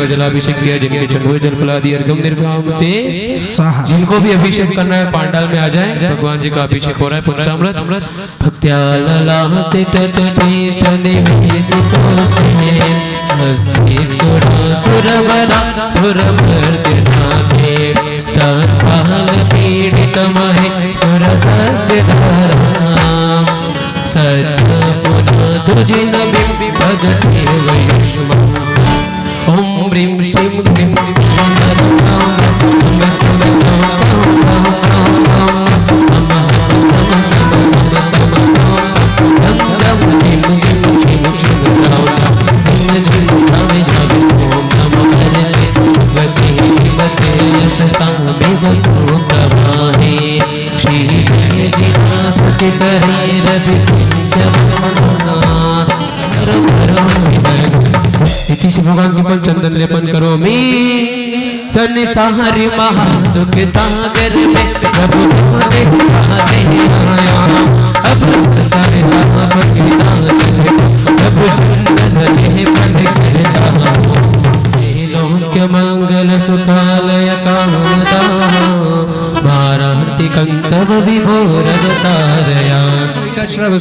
जलाभिषेक किया, जिनके चढ़ुए जल पिला दिए, अर्घम निर्भावते जिनको भी अभिषेक करना है पांडाल में आ जाए। भगवान जी का अभिषेक हो रहा है पंचामृत भक्त्या ललाटे तटे चले विसुतोते हस्ते सुरवरा सुरमर्दिनाथे तत्पाल पीड़ित महे सुरसस्य धराम सत्य पुनः तुझे नबी भगति वयुष्मा ओम ह्रीं श्रीं क्लीं भगवान के पन चंदन लेपन करो मी सन्निसाहरि महादुख सागर में प्रभु आते आया अब सारे प्रभु चंदन ले पन लोक्य मंगल सुखालय कामदा भारती कंतव विभोर तारया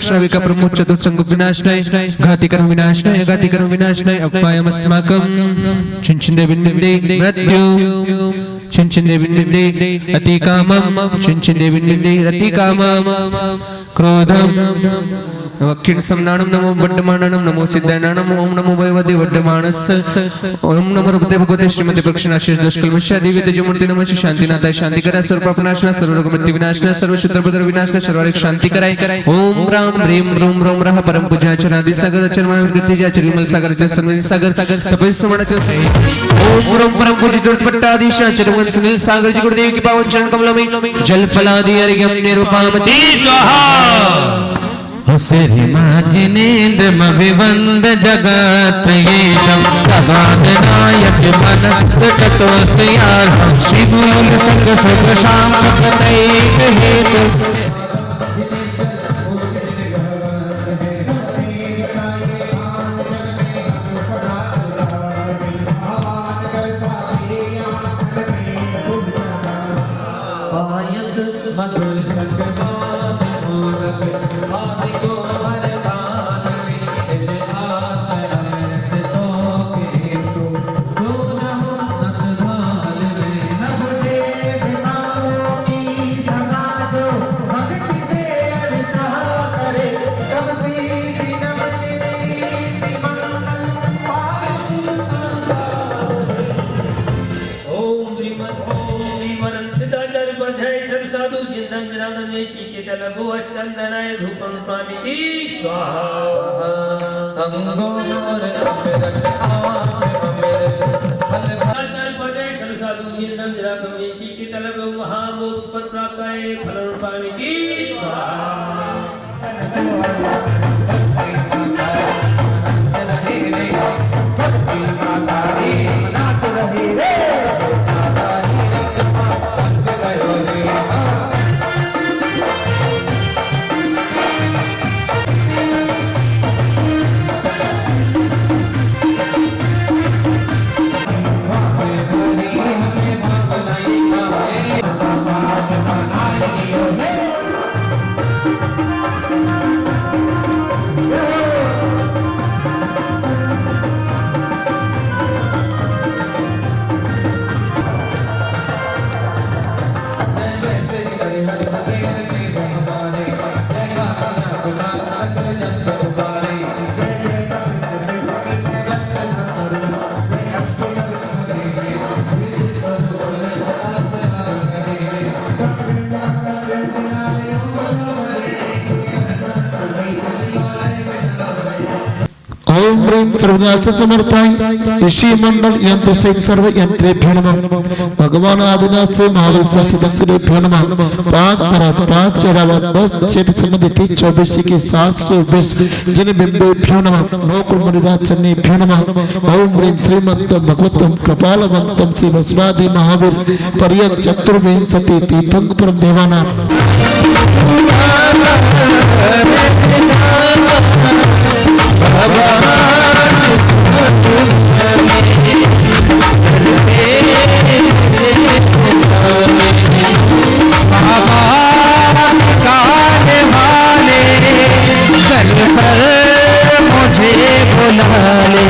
श्रविका प्रमुख चतुर्संग विनाशनाय घातिकरं विनाशनाय अपायमस्माकं चिंचिन्दे विन्निन्दे मृत्यु चिंचिन्दे विन्निन्दे अतिकामं चिंचिन्दे विन्निन्दे अतिकामं क्रोधं वक्किन समनानं नमो वड्डमाननं नमो सिद्धानानं ओम नमो भगवते वड्डमानस ओम नमो भगवते भगवते श्रीमते प्रक्षणाशीष दुष्कल्मषा देवी तेजमूर्ति नमः शांतिनाथाय शांतिकरा सर्वपापनाशना सर्वरोगमुक्ति विनाशना सर्वशत्रुपद्र विनाशना सर्वारिक शांति कराय ओम राम ह्रीं रूम रोम रह परम पूज्याचरणादि सागर चरमान कृतिजाचर विमल सागर च सन्मति सागर तपस्समणच ओम रोम परम पूजित पट्टाधीशाचर वन सुनील सागर जी गुरुदेव की पावन चरण कमलों में जल फलादि अर्घ्यम निरूपामति स्वाहा श्री माजिनेन्द्र मविवंद जगत येशम तगादनायक मन तटोस्त्यार श्री मूल संग संग शाम भक्तैक हेतु ओम ह्रीं सर्वनाश समर्थाय ऋषि मंडल यंत्र सहित सर्व यंत्रेभ्यो नमः। भगवान आदिनाथ से महावीर शास्त्र तंत्रेभ्यो नमः। 5 परात 5 चेरावत 10 चेत समदिति 24 के 720 जिन बिंबेभ्यो नमः। नौकुमरिराचनेभ्यो नमः। ओम ह्रीं श्रीमन्तं भगवतं कृपालवन्तं श्री वसवादि महावीर पर्यंत चतुर्विंशति तीर्थंकरं देवानां मुझे बुला ले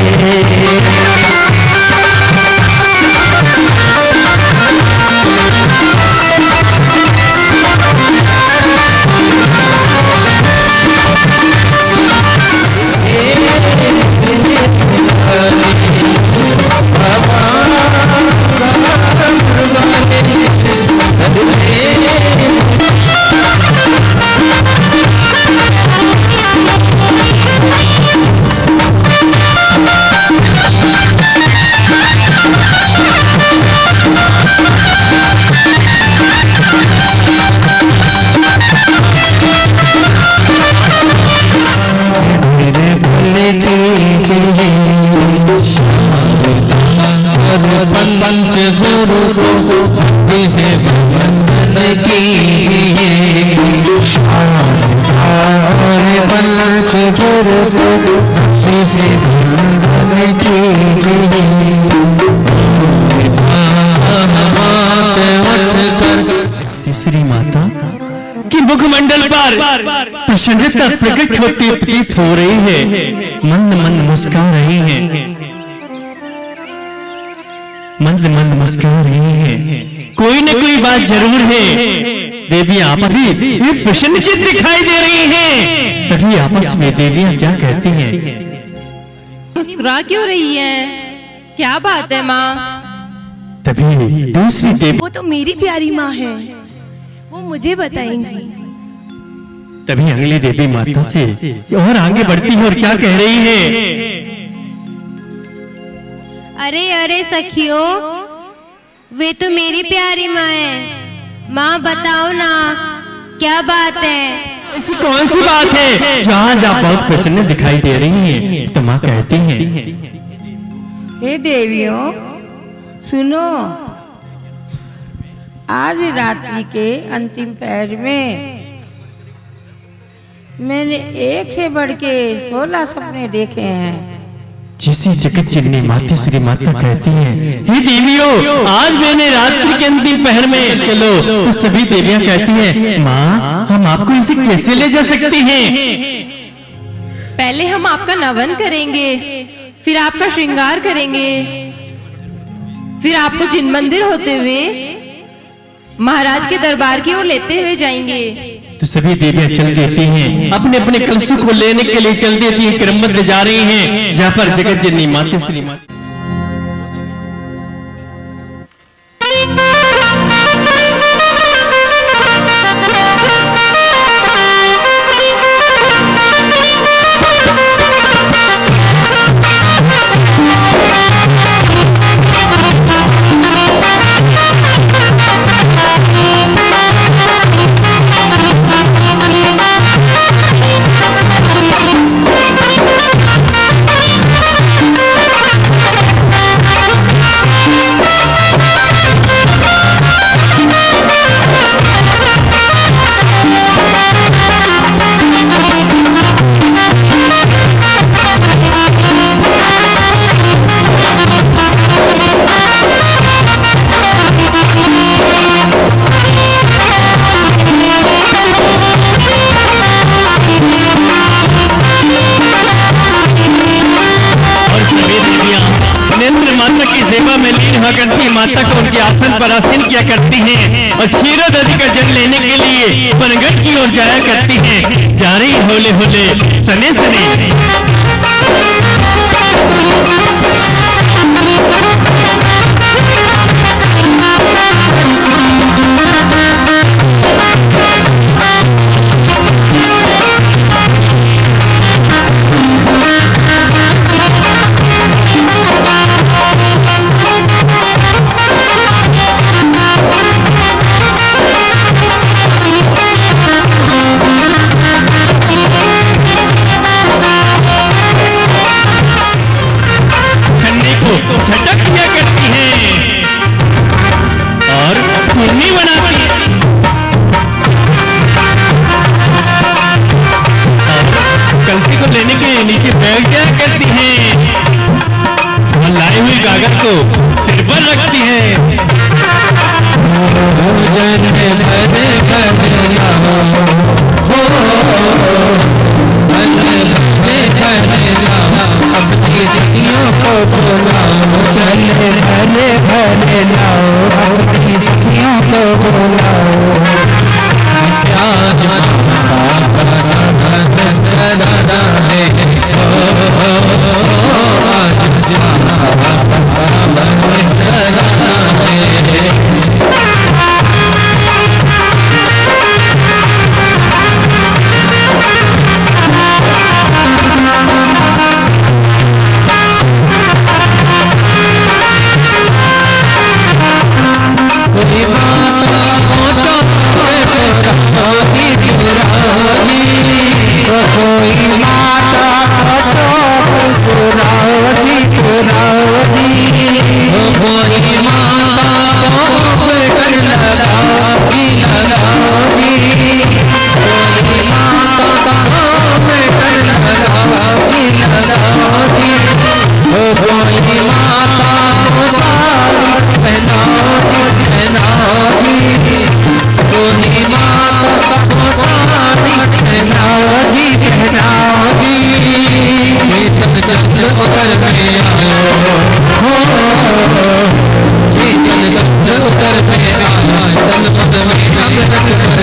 पंच गुरु को विषय बंधन की पंच गुरु को विषय बंधन की श्री माता की मुखमंडल पर प्रसन्नता प्रकट होती प्रतीत हो रही है। मंद मंद मुस्कुरा रही है, मंद मंद मुस्कुरा रही है। कोई न कोई बात जरूर है। देवी आप भी प्रसन्नचित दिखाई दे रही हैं। तभी आपस में देवियां क्या कहती हैं? मुस्कुरा क्यों रही है? क्या बात है माँ? तभी दूसरी देवी, वो तो मेरी प्यारी माँ है, वो मुझे बताएंगी। तभी अगली देवी माता से और आगे बढ़ती है और क्या कह रही है? अरे अरे सखियों, वे तो मेरी प्यारी माँ है। माँ बताओ ना, क्या बात है? ऐसी कौन सी बात है जहाँ आप बहुत प्रसन्न दिखाई दे रही हैं? तो माँ कहती हैं, हे देवियों सुनो, आज रात्रि के अंतिम पहर में मैंने एक से बढ़ के 16 सपने देखे हैं। जिसी जगत जननी माता श्री माता कहती हैं, हे देवियों आज मैंने रात्रि के अंतिम पहर में, चलो तो सभी देवियां कहती हैं, माँ हम आपको इसे कैसे ले जा सकती हैं? पहले हम आपका नवन करेंगे, फिर आपका श्रृंगार करेंगे, फिर आपको जिन मंदिर होते हुए महाराज के दरबार की ओर लेते हुए जाएंगे। तो सभी देवियां चल देती हैं, अपने अपने कलशों को लेने के लिए चल देती हैं, क्रमबद्ध जा रही हैं जहाँ पर जगत जननी माता श्री माता। माता को उनके आसन पर आसीन किया करती हैं और क्षीरोद नदी का जल लेने के लिए बनगढ़ की ओर जाया करती हैं। जा रही होले होले सने सने। चंद्र उतर के आयो हो शीतल चंद्र उतर के आया तन पद में अमृत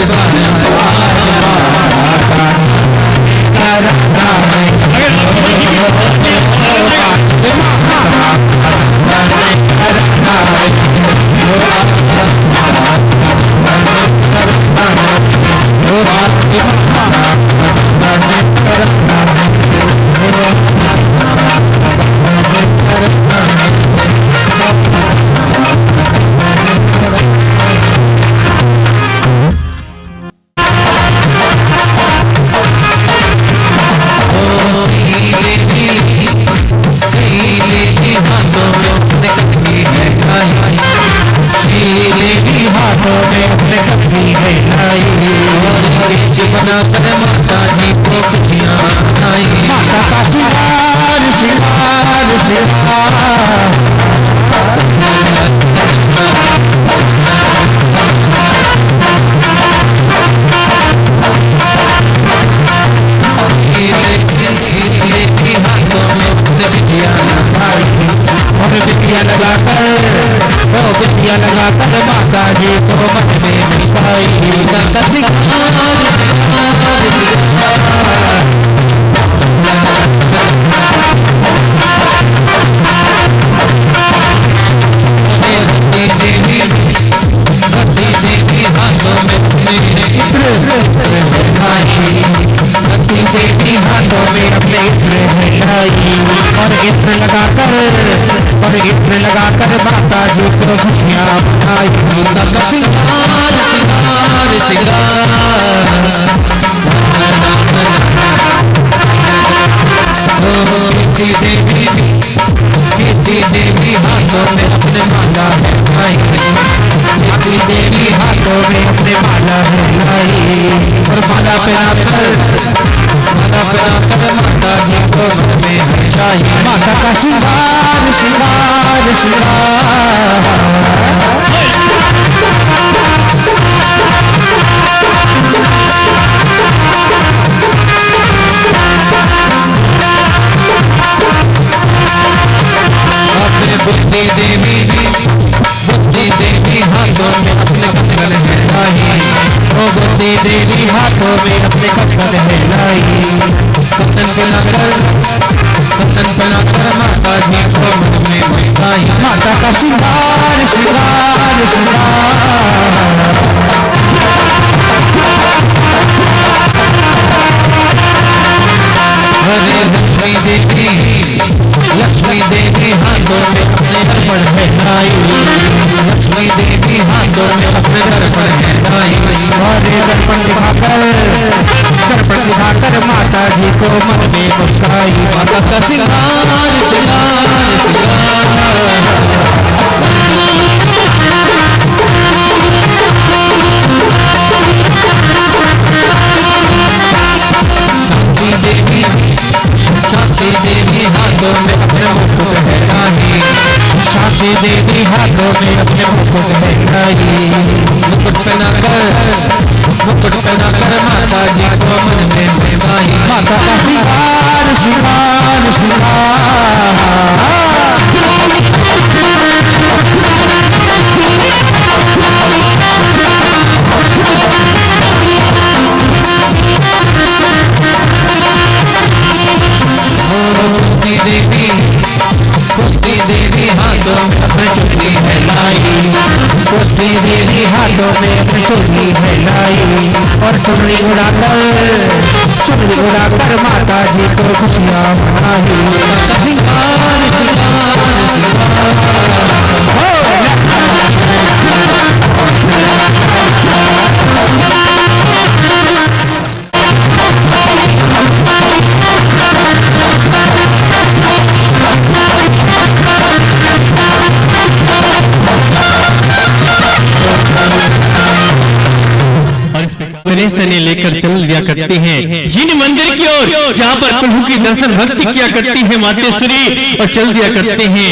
सने लेकर चल दिया करते हैं जिन मंदिर की ओर जहाँ पर प्रभु की दर्शन भक्ति किया करती है मातेश्वरी और चल दिया करते हैं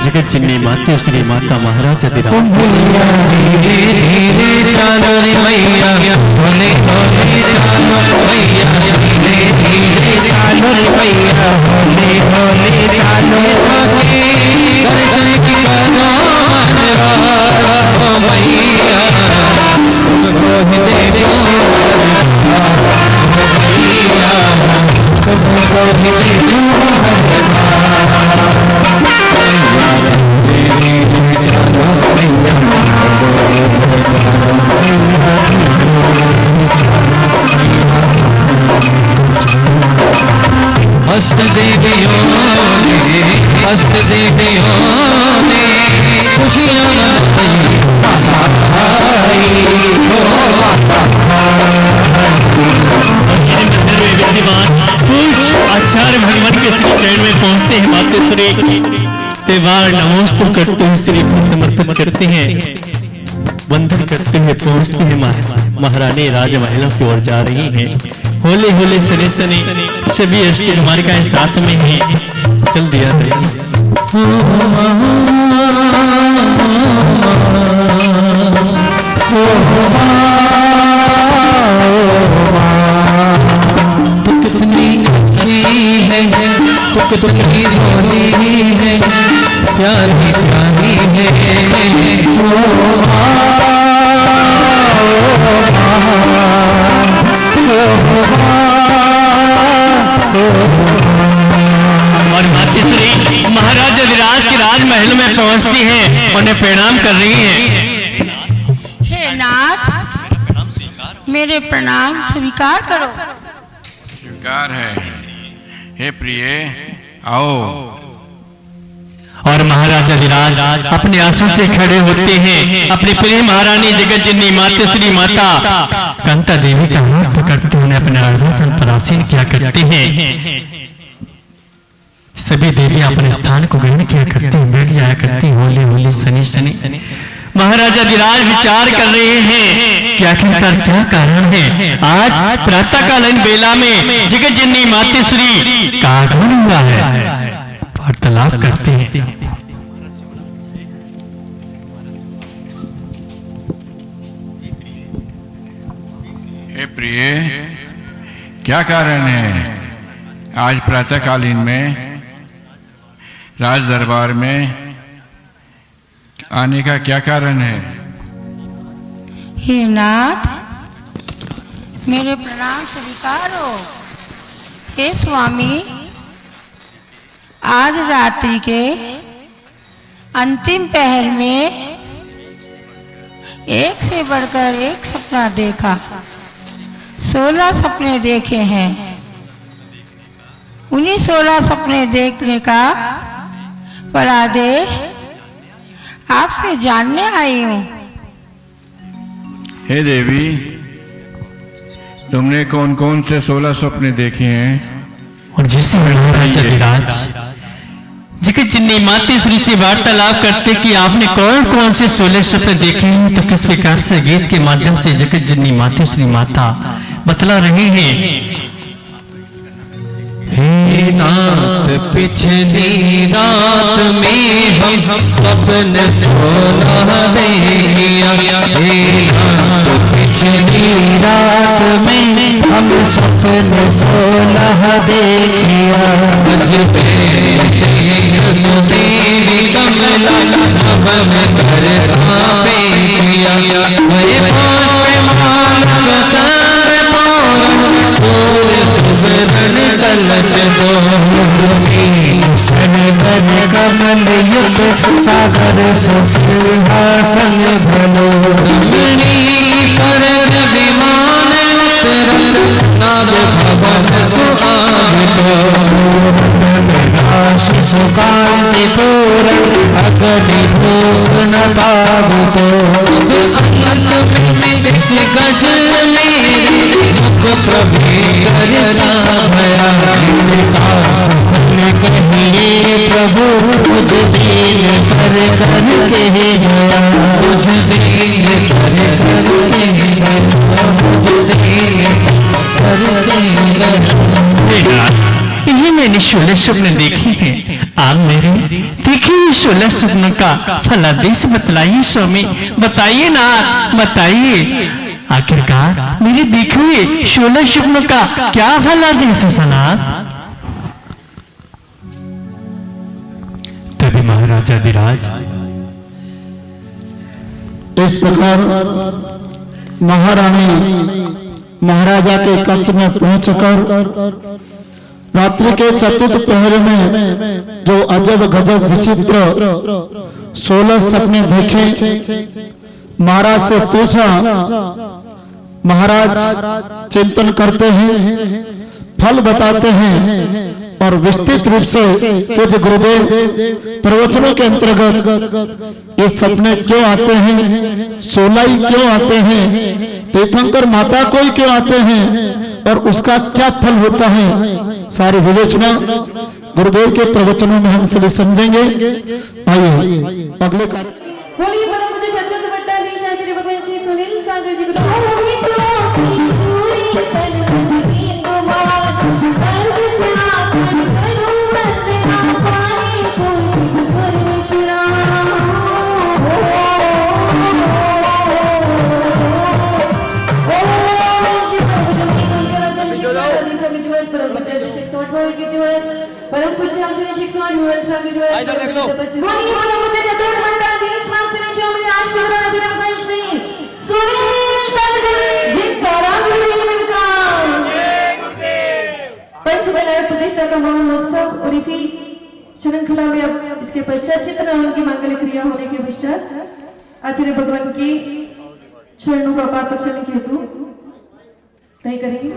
जगत जननी मातेश्वरी माता महाराज मैया अष्ट देवियों ने खुशियाँ आचार्य भगवान के श्री चरण में पहुंचते हैं मातेश्वरी त्योहार नमोस्तु करते हुए श्री को समर्पित करते हैं, वंदन करते हुए पहुंचते हैं महारानी राजमहलों की ओर जा रही हैं। होले होले सने सने सभी अष्ट कुमारिकाएं साथ में हैं। चल दिया कितनी भोली है प्यारी प्यारी है और मातेश्वरी महाराज विराज के राजमहल में पहुंचती हैं, उन्हें प्रणाम कर रही हैं। हे नाथ, मेरे प्रणाम स्वीकार करो। स्वीकार है। हे प्रिय, आओ। और महाराजा विराज अपने आसन से खड़े होते हैं, अपनी प्रिय महारानी जगत जननी मातेश्वरी माता कांता देवी का हाथ पकड़ते हुए अपने अर्धासन पर आसीन किया करते हैं। सभी देवियां अपने स्थान को ग्रहण किया करती, बैठ जाया करती। होली होली सनी सनी महाराजा विराज विचार कर रहे हैं कि आखिरकार क्या कारण है आज प्रातःकालीन बेला में जगत जननी मातेश्वरी का आगमन हुआ है। वार्तालाप करते हैं। हे प्रिय, क्या कारण है आज प्रातःकालीन में राज दरबार में आने का क्या कारण है? हे नाथ, मेरे प्रणाम स्वीकार हो। हे स्वामी, आज रात्रि के अंतिम पहर में एक से बढ़कर एक सपना देखा। 16 सपने देखे हैं। उन्हीं 16 सपने देखने का परादेश आपसे जानने आई हूँ। हे देवी, तुमने कौन कौन से 16 सपने देखे हैं? और जिसे महाराजा विराज जगत जननी मातेश्वरी से वार्तालाप करते कि आपने कौन कौन से 16 सपने देखे हैं, तो किस प्रकार से गीत के माध्यम से जगत जननी मातेश्वरी माता बतला रहे हैं। हे नाथ, पिछली रात में हम सपने सोना देखिया। हे नाथ, पिछली रात में हम सपने सोना देखिया। देवी कमला नभ कर कांपे किया। हे पाँव मानव कर कलश सहगन कमल युग सागर सिंहासन भलो। कर विमान नाद भवन सुकांति पूरन अग्नि भोग न पावतो। गज मेरे मुख प्रभेद भया। कहिए प्रभु मुझ दीन पर कर के गया। मुझ दीन पर कर के गया। मुझ दीन पर के गया। इन्हीं मैंने 16 सपने देखे हैं। आप मेरे देखिए 16 सपनों का फलादेश बतलाइए स्वामी, बताइए ना, बताइए आखिरकार मेरे देखे हुए 16 सपनों का क्या फलादेश है सनात। तभी महाराजा विराज इस प्रकार महारानी महाराजा के कक्ष में पहुंचकर रात्रि के चतुर्थ पहर में जो अजब गजब विचित्र 16 सपने देखे, महाराज से पूछा। महाराज चिंतन करते हैं, फल बताते हैं और विस्तृत रूप से पूज्य गुरुदेव प्रवचनों के अंतर्गत ये सपने क्यों आते हैं, 16 ही क्यों आते हैं, तीर्थंकर माता को ही क्यों आते हैं और उसका क्या फल होता है, सारी विवेचना गुरुदेव के प्रवचनों में हम सभी समझेंगे। आइए अगले कार्य। परम पूज्य आचार्य शिक्षण हुए संग जो है इधर देख लो बोलिए परम पूज्य चतुर्थ मंडल दिनेश मान से निशो में आशीर्वाद आचार्य वंश नहीं सुने संग जिकरा गुरुदेव पंचबला प्रतिष्ठा का महोत्सव और इसी श्रृंखला में अब इसके पश्चात चित्रनाम की मंगल क्रिया होने के पश्चात आचार्य भगवान की चरणों का पाद दर्शन हेतु तय करेंगे।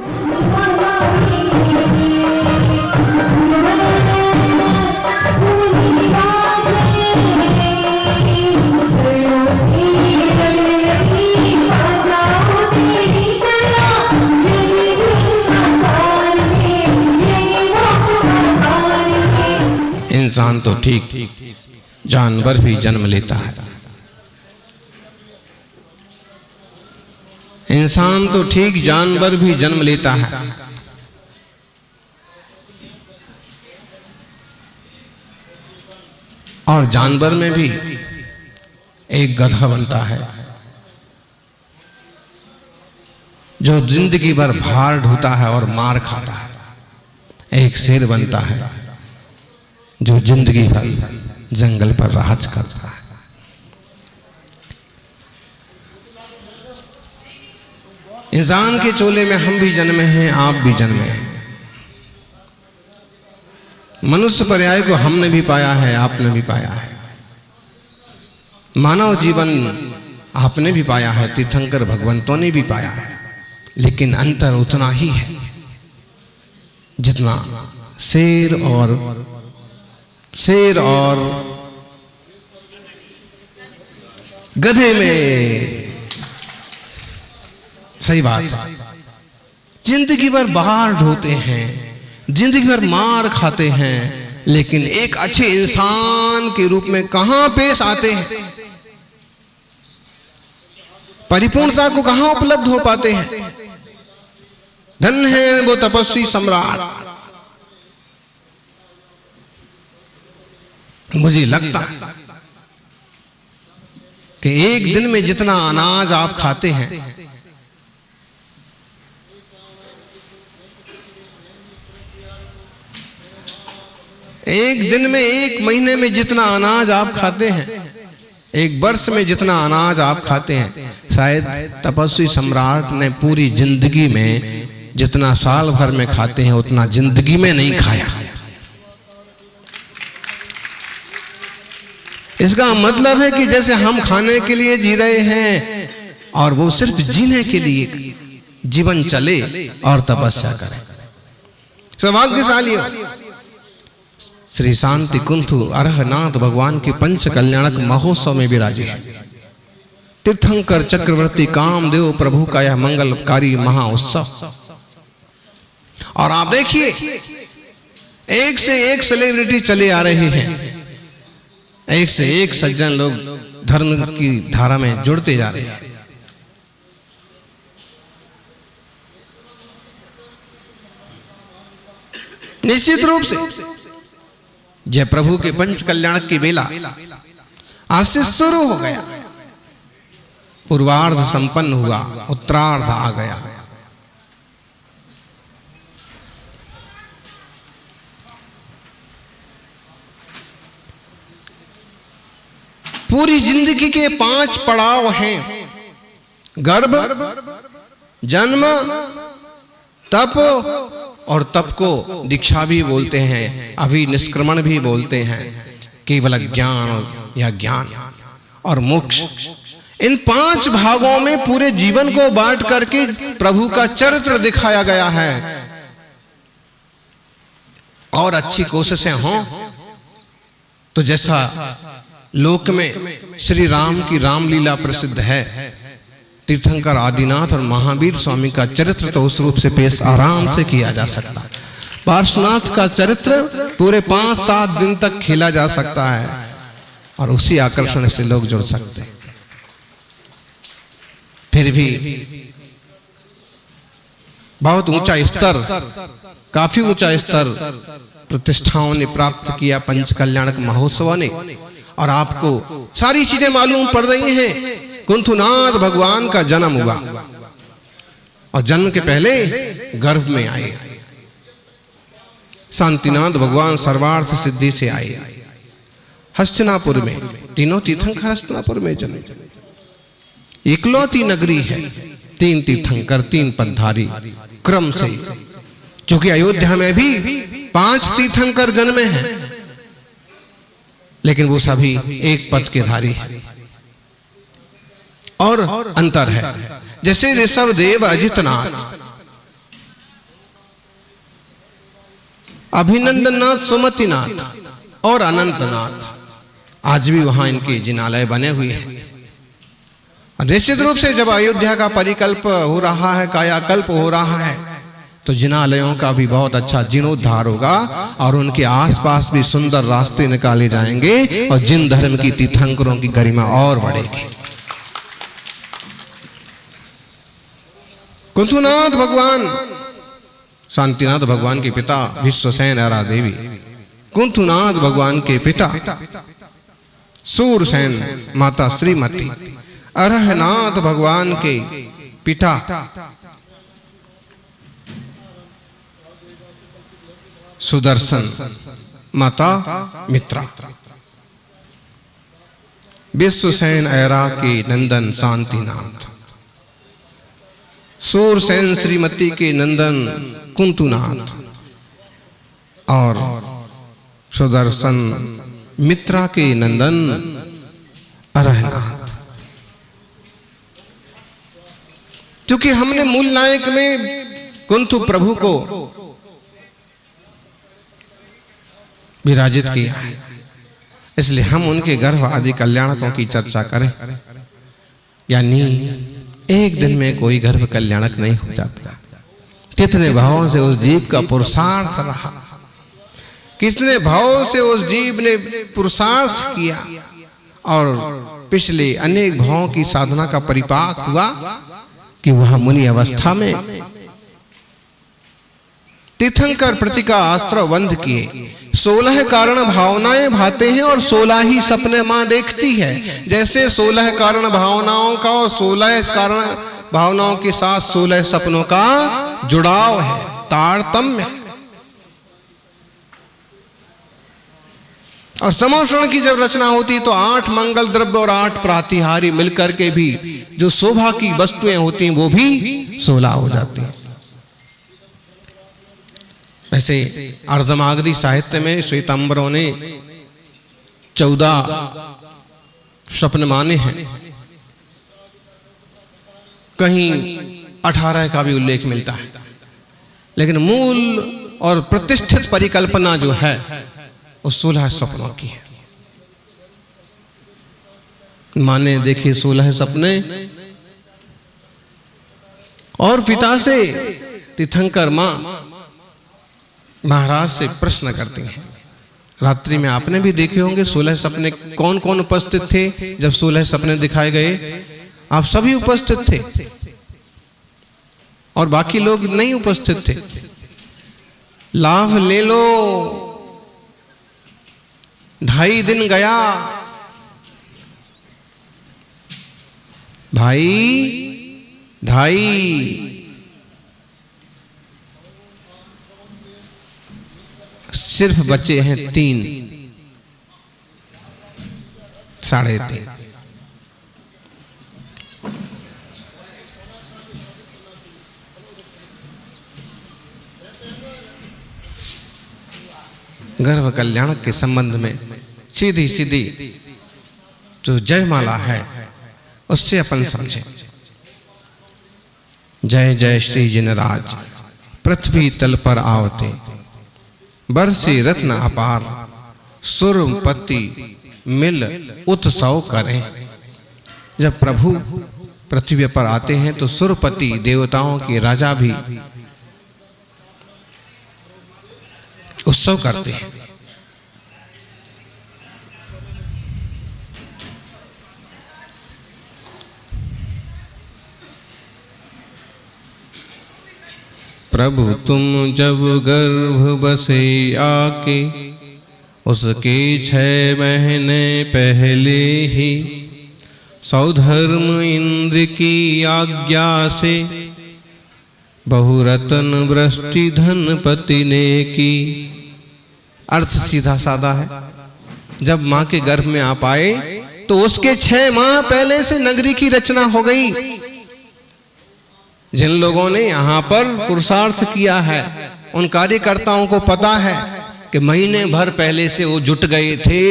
इंसान तो ठीक जानवर भी जन्म लेता है, इंसान तो ठीक जानवर भी जन्म लेता है, और जानवर में भी एक गधा बनता है जो जिंदगी भर भार ढोता है और मार खाता है, एक शेर बनता है जो जिंदगी भर जंगल पर राज करता है। इंसान के चोले में हम भी जन्मे हैं, आप भी जन्मे हैं। मनुष्य पर्याय को हमने भी पाया है, आपने भी पाया है। मानव जीवन आपने भी पाया है, तीर्थंकर भगवंतों ने भी पाया है, लेकिन अंतर उतना ही है जितना शेर और गधे में। सही बात है, जिंदगी भर बाहर ढोते हैं, जिंदगी भर मार खाते हैं, लेकिन एक अच्छे इंसान के रूप में कहां पेश आते हैं, परिपूर्णता को कहां उपलब्ध हो पाते हैं। धन है वो तपस्वी सम्राट। मुझे लगता है कि एक दिन में जितना अनाज आप खाते हैं, एक दिन में, एक महीने में जितना अनाज आप खाते हैं, एक वर्ष में जितना अनाज आप खाते हैं, शायद तपस्वी सम्राट ने पूरी जिंदगी में जितना साल भर में खाते हैं उतना जिंदगी में नहीं खाया। इसका मतलब है कि जैसे हम खाने के लिए जी रहे हैं और वो सिर्फ जीने के लिए जीवन चले और तपस्या करें। सौभाग्यशाली श्री शांति कुंथु अरहनाथ भगवान के पंच कल्याणक महोत्सव में विराजे तीर्थंकर चक्रवर्ती कामदेव प्रभु का यह मंगलकारी महाउत्सव। और आप देखिए एक से एक सेलिब्रिटी चले आ रहे हैं, एक से एक सज्जन लोग धर्म की धारा में जुड़ते जा रहे हैं। निश्चित रूप से जय प्रभु के पंच कल्याण की बेला आज से शुरू हो गया, पूर्वार्ध संपन्न हुआ, उत्तरार्ध आ गया। पूरी जिंदगी के 5 पड़ाव हैं, गर्भ, जन्म, तप और तप को दीक्षा भी बोलते हैं, अभिनिष्क्रमण भी बोलते हैं, केवल ज्ञान या ज्ञान और मोक्ष। इन 5 भागों में पूरे जीवन को बांट करके प्रभु का चरित्र दिखाया गया है। और अच्छी कोशिशें हों तो जैसा लोक में श्री राम की रामलीला प्रसिद्ध है, तीर्थंकर आदिनाथ और महावीर स्वामी का चरित्र तो उस रूप से पेश आराम से किया जा सकता है। पार्श्वनाथ का चरित्र पूरे 5-7 दिन तक खेला जा सकता है और उसी आकर्षण से लोग जुड़ सकते हैं। फिर भी बहुत ऊंचा स्तर, काफी ऊंचा स्तर प्रतिष्ठाओं ने प्राप्त किया पंच कल्याणक महोत्सव ने। और आपको सारी चीजें मालूम पड़ रही हैं। कुंथुनाथ भगवान का जन्म हुआ और जन्म के पहले गर्भ में आए। शांतिनाथ भगवान सर्वार्थ सिद्धि से आए हस्तिनापुर में। तीनों तीर्थंकर हस्तिनापुर में जन्मे। इकलौती नगरी है, 3 तीर्थंकर 3 पदधारी क्रम से। क्योंकि अयोध्या में भी 5 तीर्थंकर जन्मे हैं, लेकिन वो सभी एक पद के धारी हैं। और अंतर है, जैसे ऋषभ देव, अजितनाथ, अभिनंदननाथ, सुमतिनाथ और अनंतनाथ, आज भी वहां इनके जिनालय बने हुए हैं। निश्चित रूप से जब अयोध्या का परिकल्प हो रहा है, कायाकल्प हो रहा है, तो जिनालयों का भी बहुत अच्छा जीर्णोद्धार होगा और उनके आसपास भी सुंदर रास्ते निकाले जाएंगे और जिन धर्म की तीर्थंकरों की गरिमा और बढ़ेगी। कुंथुनाथ भगवान, शांतिनाथ भगवान के पिता विश्वसेन अरा देवी, कुंथुनाथ भगवान के पिता सूरसेन माता श्रीमती, अरहनाथ भगवान के पिता सुदर्शन, माता मित्रा, विश्वसेन ऐरा के नंदन शांतिनाथ, सूरसेन श्रीमती के नंदन कुंतुनाथ और सुदर्शन मित्रा के नंदन अरहनाथ। क्योंकि हमने मूल नायक में कुंतु प्रभु को विराजित किया है, इसलिए हम उनके गर्भ आदि कल्याणकों की चर्चा करें। यानी एक दिन में कोई गर्भ कल्याणक नहीं हो जाता। कितने भावों से उस जीव का पुरुषार्थ रहा, कितने भावों से उस जीव ने पुरुषार्थ किया और पिछले अनेक भावों की साधना का परिपाक हुआ कि वह मुनि अवस्था में तीर्थंकर प्रति का आश्रय बंध किए। 16 कारण भावनाएं भाते हैं और 16 ही सपने मां देखती है। जैसे 16 कारण भावनाओं का और 16 कारण भावनाओं के साथ 16 सपनों का जुड़ाव है, तारतम्य है। और समोषण की जब रचना होती तो 8 मंगल द्रव्य और 8 प्रातिहारी मिलकर के भी जो शोभा की वस्तुएं होती हैं वो भी 16 हो जाती हैं। वैसे अर्धमागधी साहित्य में श्वेतांबरों ने 14 स्वप्न माने हैं, कहीं 18 का भी उल्लेख मिलता है, लेकिन मूल और प्रतिष्ठित परिकल्पना जो है वो 16 सपनों की है। माने देखिए 16 सपने और पिता से तीर्थंकर मां महाराज से प्रश्न करती हैं। रात्रि में आपने भी देखे होंगे 16 सपने। कौन कौन उपस्थित थे जब 16 सपने दिखाए गए? आप सभी उपस्थित थे और बाकी लोग नहीं उपस्थित थे। लाभ ले लो, 2.5 दिन गया भाई, 2.5 सिर्फ बचे हैं 3, 3.5। गर्भ कल्याण के संबंध में सीधी सीधी जो जयमाला है उससे अपन समझें। जय जय श्री जिनराज पृथ्वी तल पर आवते, बरसे रत्न अपार, सुरपति मिल उत्सव करें। जब प्रभु पृथ्वी पर आते हैं तो सुरपति देवताओं के राजा भी उत्सव करते हैं। प्रभु तुम जब गर्भ बसे आके, उसके 6 महीने पहले ही सौधर्म इंद्र की आज्ञा से बहुरत्न वृष्टि धनपति ने की। अर्थ सीधा साधा है, जब मां के गर्भ में आप आए तो उसके 6 माह पहले से नगरी की रचना हो गई। जिन लोगों ने यहाँ पर पुरुषार्थ किया है उन कार्यकर्ताओं को पता है कि महीने भर पहले से वो जुट गए थे,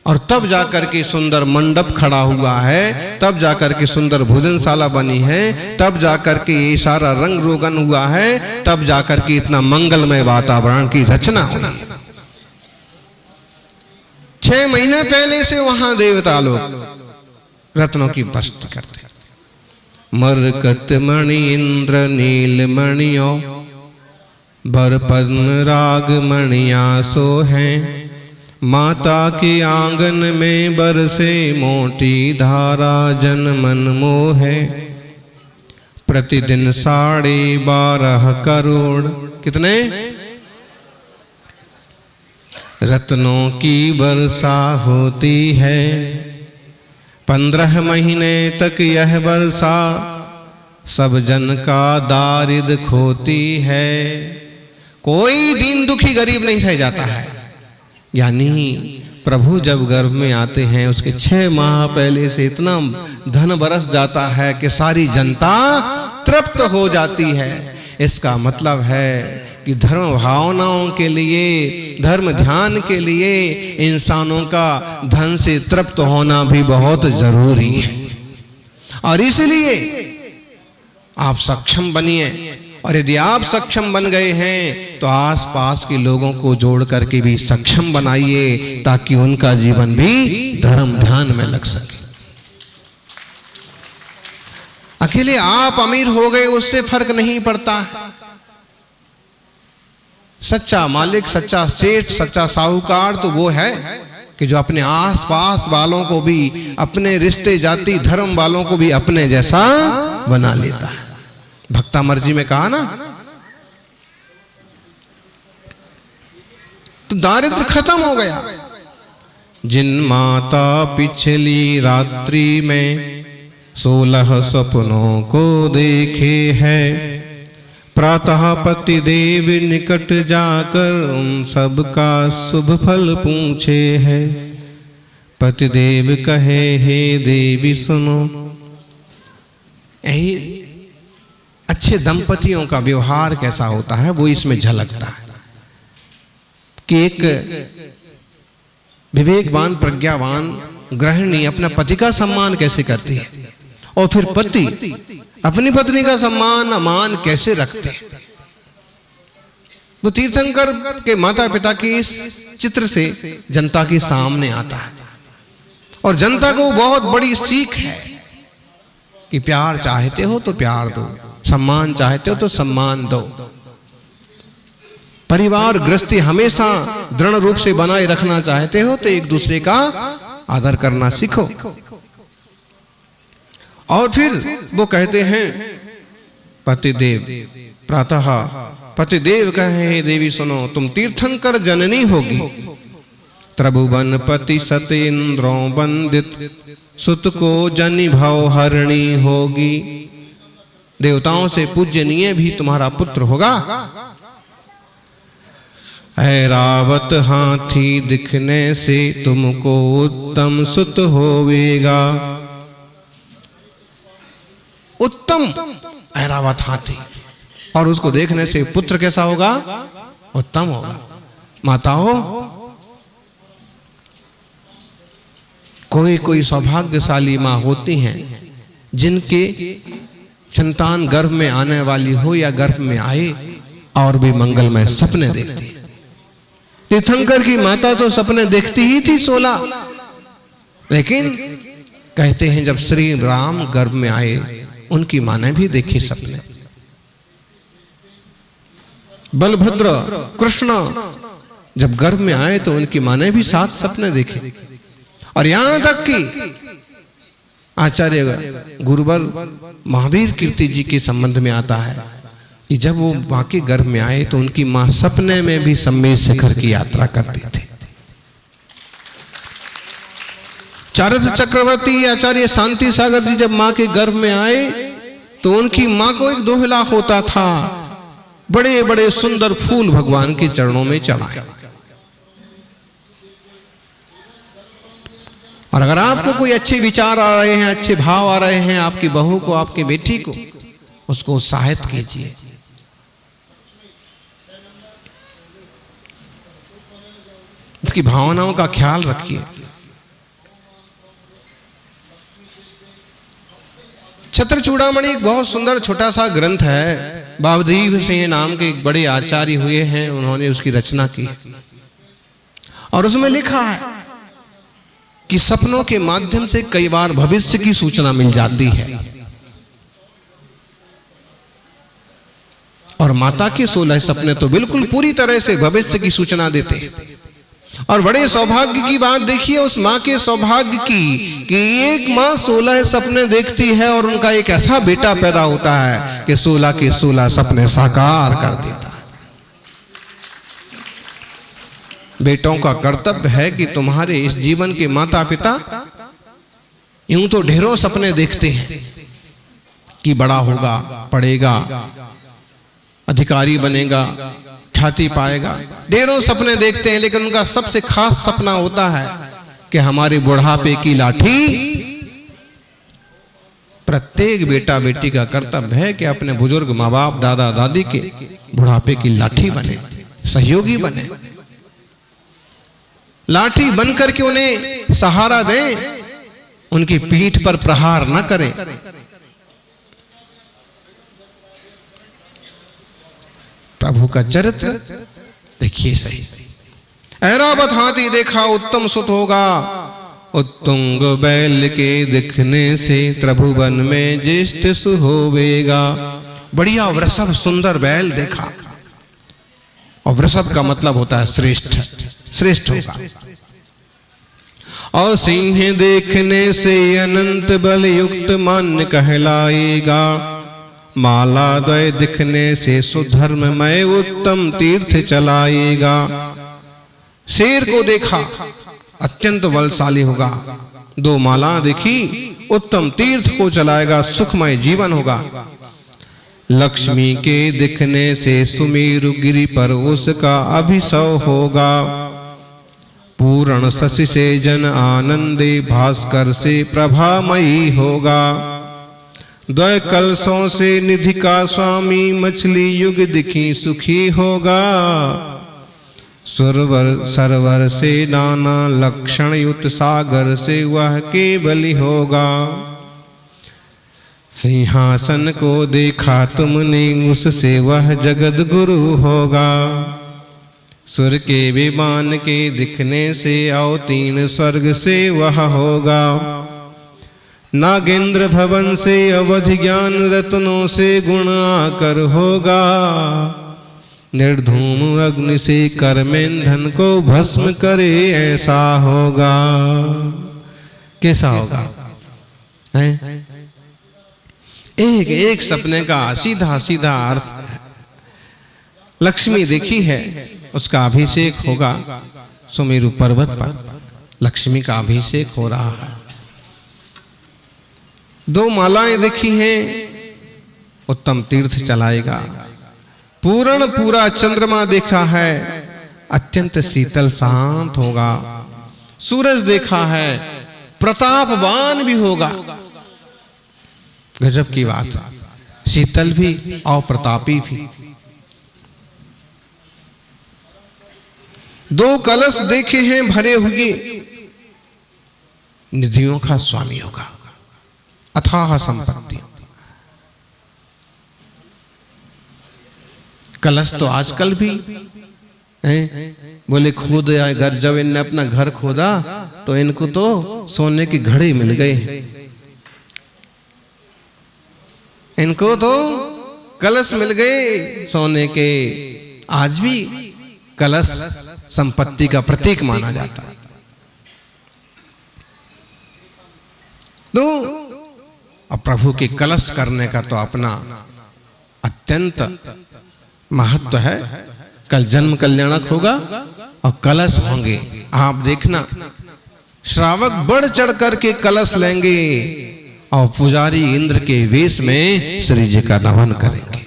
और तब जाकर के सुंदर मंडप खड़ा हुआ है, तब जाकर के सुंदर भोजनशाला बनी है, तब जाकर के ये सारा रंग रोगन हुआ है, तब जाकर के इतना मंगलमय वातावरण की रचना हुई। 6 महीने पहले से वहां देवता लोग रत्नों की वर्षा करते। मरकत मणि इंद्र नील मणियों, बर पद्म राग मणिया सो हैं। माता के आंगन में बरसे मोटी धारा जन मन मोहे। प्रतिदिन 12.5 करोड़ कितने रत्नों की वर्षा होती है। 15 महीने तक यह वर्षा सब जन का दारिद्र खोती है। कोई दीन दुखी गरीब नहीं रह जाता है। यानी प्रभु जब गर्भ में आते हैं उसके 6 माह पहले से इतना धन बरस जाता है कि सारी जनता तृप्त हो जाती है। इसका मतलब है कि धर्म भावनाओं के लिए, धर्म ध्यान के लिए इंसानों का धन से तृप्त होना भी बहुत जरूरी है। और इसलिए आप सक्षम बनिए, और यदि आप सक्षम बन गए हैं तो आसपास के लोगों को जोड़ करके भी सक्षम बनाइए, ताकि उनका जीवन भी धर्म ध्यान में लग सके। अकेले आप अमीर हो गए उससे फर्क नहीं पड़ता। सच्चा मालिक, सच्चा सेठ, सच्चा साहूकार तो वो है कि जो अपने आसपास वालों को भी, अपने रिश्ते जाति धर्म वालों को भी अपने जैसा बना लेता है। भक्तामर जी में कहा ना, तो दारिद्र खत्म हो गया। जिन माता पिछली रात्रि में 16 सपनों को देखे हैं, प्रातः पति देव निकट जाकर उन सब का शुभ फल पूछे है। पतिदेव कहे हे देवी सुनो। यही अच्छे दंपतियों का व्यवहार कैसा होता है वो इसमें झलकता है कि एक विवेकवान प्रज्ञावान गृहिणी अपना पति का सम्मान कैसे करती है, और फिर पति अपनी पत्नी का सम्मान अमान कैसे रखते हैं। वो तीर्थंकर के माता पिता के इस चित्र से जनता के सामने आता है, और जनता को बहुत बड़ी सीख है कि प्यार चाहते हो तो प्यार दो, सम्मान चाहते हो तो सम्मान दो। परिवार गृहस्थी हमेशा दृढ़ रूप से बनाए रखना चाहते हो तो एक दूसरे का आदर करना सीखो। और फिर वो कहते हैं पतिदेव प्रातः पतिदेव कहे देवी सुनो, तुम तीर्थंकर जननी होगी। त्रिभुवन पति सतेन्द्रों वंदित, सुत को जनि भव हरणी होगी। देवताओं से पूजनीय भी तुम्हारा पुत्र होगा। ऐरावत हाथी दिखने से तुमको उत्तम सुत होवेगा। उत्तम ऐरावत हाथी, और उसको देखने से पुत्र कैसा होगा? उत्तम होगा। माताओं, कोई कोई सौभाग्यशाली माँ होती हैं जिनके संतान गर्भ में आने वाली हो या गर्भ में आए और भी मंगलमय सपने देखती है। तीर्थंकर की माता तो सपने देखती ही थी 16, लेकिन कहते हैं जब श्री राम गर्भ में आए उनकी मां ने भी देखे सपने। बलभद्र कृष्ण जब गर्भ में आए तो उनकी मां ने भी 7 सपने देखे। और यहां तक कि आचार्य गुरुवर महावीर कीर्ति जी के संबंध में आता है कि जब वो मां के गर्भ में आए तो उनकी मां सपने में भी सम्मेद शिखर की यात्रा करती थी। चारद चक्रवर्ती आचार्य शांति सागर जी जब मां के गर्भ में आए तो उनकी मां को एक दोहला होता था, बड़े बड़े सुंदर फूल भगवान के चरणों में चढ़ाए। और अगर आपको कोई अच्छे विचार आ रहे हैं, अच्छे भाव आ रहे हैं आपकी बहू को, आपकी बेटी को, उसको उत्साहित कीजिए। उसकी भावनाओं का ख्याल रखिए। छत्र चूड़ामणि एक बहुत सुंदर छोटा सा ग्रंथ है। बाबदीव सिंह नाम के एक बड़े आचार्य हुए हैं, उन्होंने उसकी रचना की और उसमें लिखा है कि सपनों के माध्यम से कई बार भविष्य की सूचना मिल जाती है। और माता के 16 सपने तो बिल्कुल पूरी तरह से भविष्य की सूचना देते हैं। और बड़े सौभाग्य की बात देखिए उस मां के सौभाग्य की कि एक मां 16 सपने देखती है और उनका एक ऐसा बेटा पैदा होता है कि 16 के 16 सपने साकार कर देता है। बेटों का कर्तव्य है कि तुम्हारे इस जीवन के माता पिता यूं तो ढेरों सपने देखते हैं कि बड़ा होगा, पढ़ेगा, अधिकारी बनेगा, ख्याति पाएगा, ढेरों सपने देखते हैं, लेकिन उनका सबसे खास सपना होता है कि हमारे बुढ़ापे की लाठी। प्रत्येक बेटा बेटी का कर्तव्य है कि अपने बुजुर्ग माँ बाप, दादा दादी के बुढ़ापे की लाठी बने, सहयोगी बने, लाठी बनकर के उन्हें सहारा दें, उनकी पीठ पर प्रहार न करें। प्रभु का चरित्र देखिए सही। ऐरावत हाथी देखा उत्तम सुत होगा, उत्तुंग बैल के दिखने से त्रिभुवन में ज्येष्ठ सु होवेगा। बढ़िया वृषभ सुंदर बैल देखा, और वृषभ का मतलब होता है श्रेष्ठ, श्रेष्ठ होगा। और सिंह देखने से अनंत बल युक्त मान्य कहलाएगा। माला द्वय दिखने से सुधर्ममय उत्तम तीर्थ चलाएगा। शेर को देखा अत्यंत बलशाली होगा, 2 माला देखी उत्तम तीर्थ को चलाएगा, सुखमय जीवन होगा। लक्ष्मी के दिखने से सुमेरु गिरि पर उसका अभिषव होगा। पूर्ण शशि से जन आनंदे, भास्कर से प्रभामयी होगा। द्वय कलशों से निधि का स्वामी, मछली युग दिखी सुखी होगा। सुरवर सरवर से नाना लक्षण युक्त, सागर से वह केवली होगा। सिंहासन को देखा तुमने, उससे वह जगत गुरु होगा। सुर के विमान के दिखने से अवतीर्ण, स्वर्ग से वह होगा। नागेंद्र भवन से अवधि ज्ञान, रत्नों से गुण आकर होगा। निर्धूम अग्नि से कर्मेंधन को भस्म करे, ऐसा होगा। कैसा होगा? है? एक एक सपने का सीधा सीधा अर्थ है। लक्ष्मी देखी है, उसका अभिषेक होगा सुमेरु पर्वत पर, लक्ष्मी का अभिषेक हो रहा है। 2 मालाएं देखी हैं, उत्तम तीर्थ चलाएगा। पूरा चंद्रमा देखा है, अत्यंत शीतल शांत होगा। सूरज देखा है, प्रतापवान भी होगा। गजब की बात है, शीतल भी और प्रतापी भी। 2 कलश देखे हैं भरे हुए, निधियों का स्वामी होगा, अथाह संपत्ति। कलश तो आजकल भी हैं, बोले खोद घर, जब इनने अपना घर खोदा तो इनको तो सोने की घड़े मिल गए, इनको तो कलश मिल गए सोने के। आज भी कलश संपत्ति का प्रतीक माना जाता है। तो अब प्रभु के कलश करने का तो अपना अत्यंत महत्व है। कल जन्म कल्याणक होगा और कलश होंगे। आप देखना, श्रावक बढ़ चढ़ करके कलश लेंगे और पुजारी इंद्र के वेश में श्री जी का नमन करेंगे।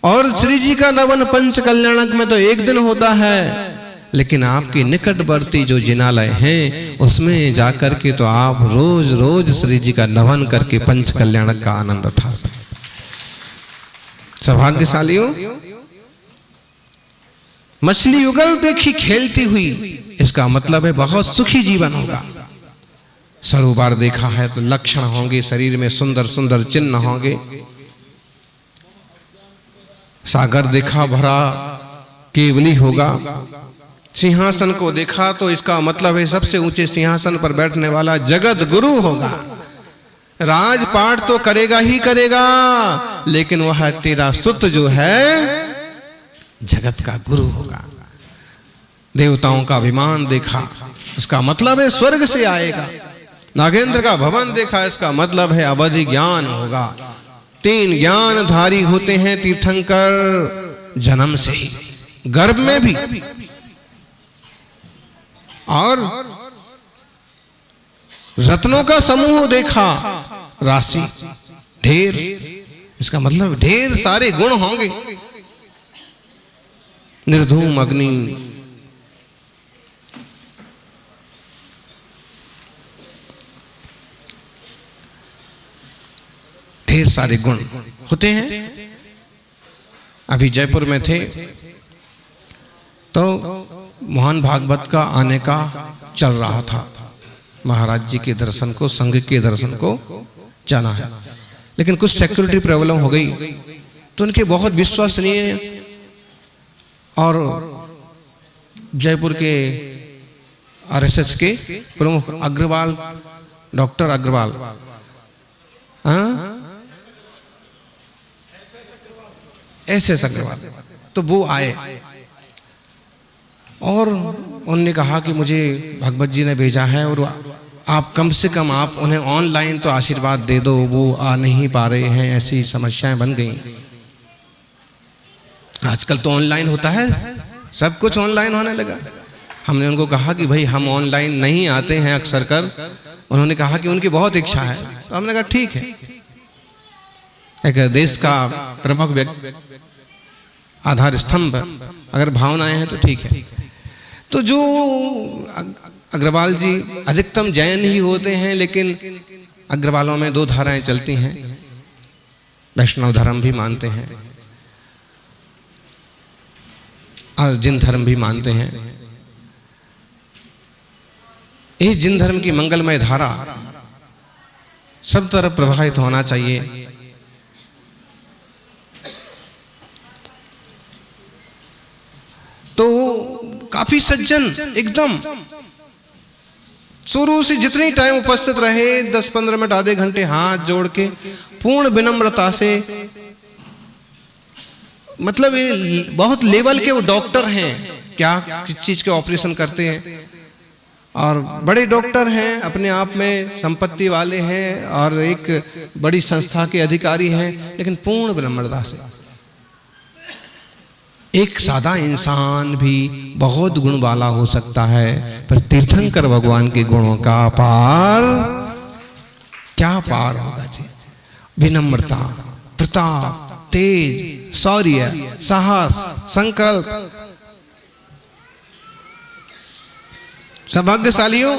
और श्री जी का नमन पंच कल्याणक में तो 1 दिन होता है, लेकिन आपके निकटवर्ती जो जिनालय हैं उसमें जाकर के तो आप रोज रोज श्री जी का नमन करके पंच कल्याणक का आनंद उठा सकते। सौभाग्यशालियों, मछली युगल देखी खेलती हुई, इसका मतलब है बहुत सुखी जीवन होगा। सरोवर देखा है तो लक्षण होंगे, शरीर में सुंदर सुंदर चिन्ह होंगे। सागर देखा भरा केवली होगा। सिंहासन को देखा तो इसका मतलब है सबसे ऊंचे सिंहासन पर बैठने वाला जगत गुरु होगा। राजपाट तो करेगा ही करेगा, लेकिन वह तेरा स्तुत जो है जगत का गुरु होगा। देवताओं का विमान देखा, इसका मतलब है स्वर्ग से आएगा। नागेंद्र का भवन देखा, इसका मतलब है अवधि ज्ञान होगा। 3 ज्ञानधारी होते हैं तीर्थंकर जन्म से ही, गर्भ में भी। और रत्नों का समूह देखा, राशि ढेर, इसका मतलब ढेर सारे गुण होंगे। निर्धूम अग्नि, ढेर सारे गुण होते हैं। अभी जयपुर में थे तो मोहन भागवत का आने का चल रहा था। महाराज जी के दर्शन को, संघ के दर्शन को जाना है, लेकिन कुछ सिक्योरिटी प्रॉब्लम हो गई तो उनके बहुत विश्वसनीय और जयपुर के आरएसएस के प्रमुख अग्रवाल, डॉक्टर अग्रवाल, एसएस अग्रवाल, तो वो आए और उन्होंने कहा कि मुझे भगवत जी ने भेजा है और आप कम से कम आप उन्हें ऑनलाइन तो आशीर्वाद दे दो, वो आ नहीं पा रहे हैं, ऐसी समस्याएं बन गई। आजकल तो ऑनलाइन होता है, सब कुछ ऑनलाइन होने लगा। हमने उनको कहा कि भाई हम ऑनलाइन नहीं आते हैं अक्सर कर। उन्होंने कहा कि उनकी बहुत इच्छा है, तो हमने कहा ठीक है, एक देश का प्रमुख व्यक्ति, आधार स्तंभ, अगर भावनाएं हैं तो ठीक है। तो जो अग्रवाल जी अधिकतम जैन ही होते हैं, लेकिन अग्रवालों में 2 धाराएं चलती हैं, वैष्णव धर्म भी मानते हैं और जिन धर्म भी मानते हैं। इस जिन धर्म की मंगलमय धारा सब तरफ प्रवाहित होना चाहिए। तो काफी सज्जन एकदम शुरू से जितनी टाइम उपस्थित रहे, 10-15 मिनट, आधे घंटे, हाथ जोड़ के पूर्ण विनम्रता से, मतलब बहुत लेवल के वो डॉक्टर हैं, क्या किस चीज के ऑपरेशन करते हैं और बड़े डॉक्टर हैं, अपने आप में संपत्ति वाले हैं और एक बड़ी संस्था के अधिकारी हैं, लेकिन पूर्ण विनम्रता से। एक सादा इंसान भी बहुत गुण वाला हो सकता है, पर तीर्थंकर भगवान के गुणों का पार क्या पार होगा जी। विनम्रता, प्रताप, तेज, शौर्य, साहस, संकल्प। सौभाग्यशालियों,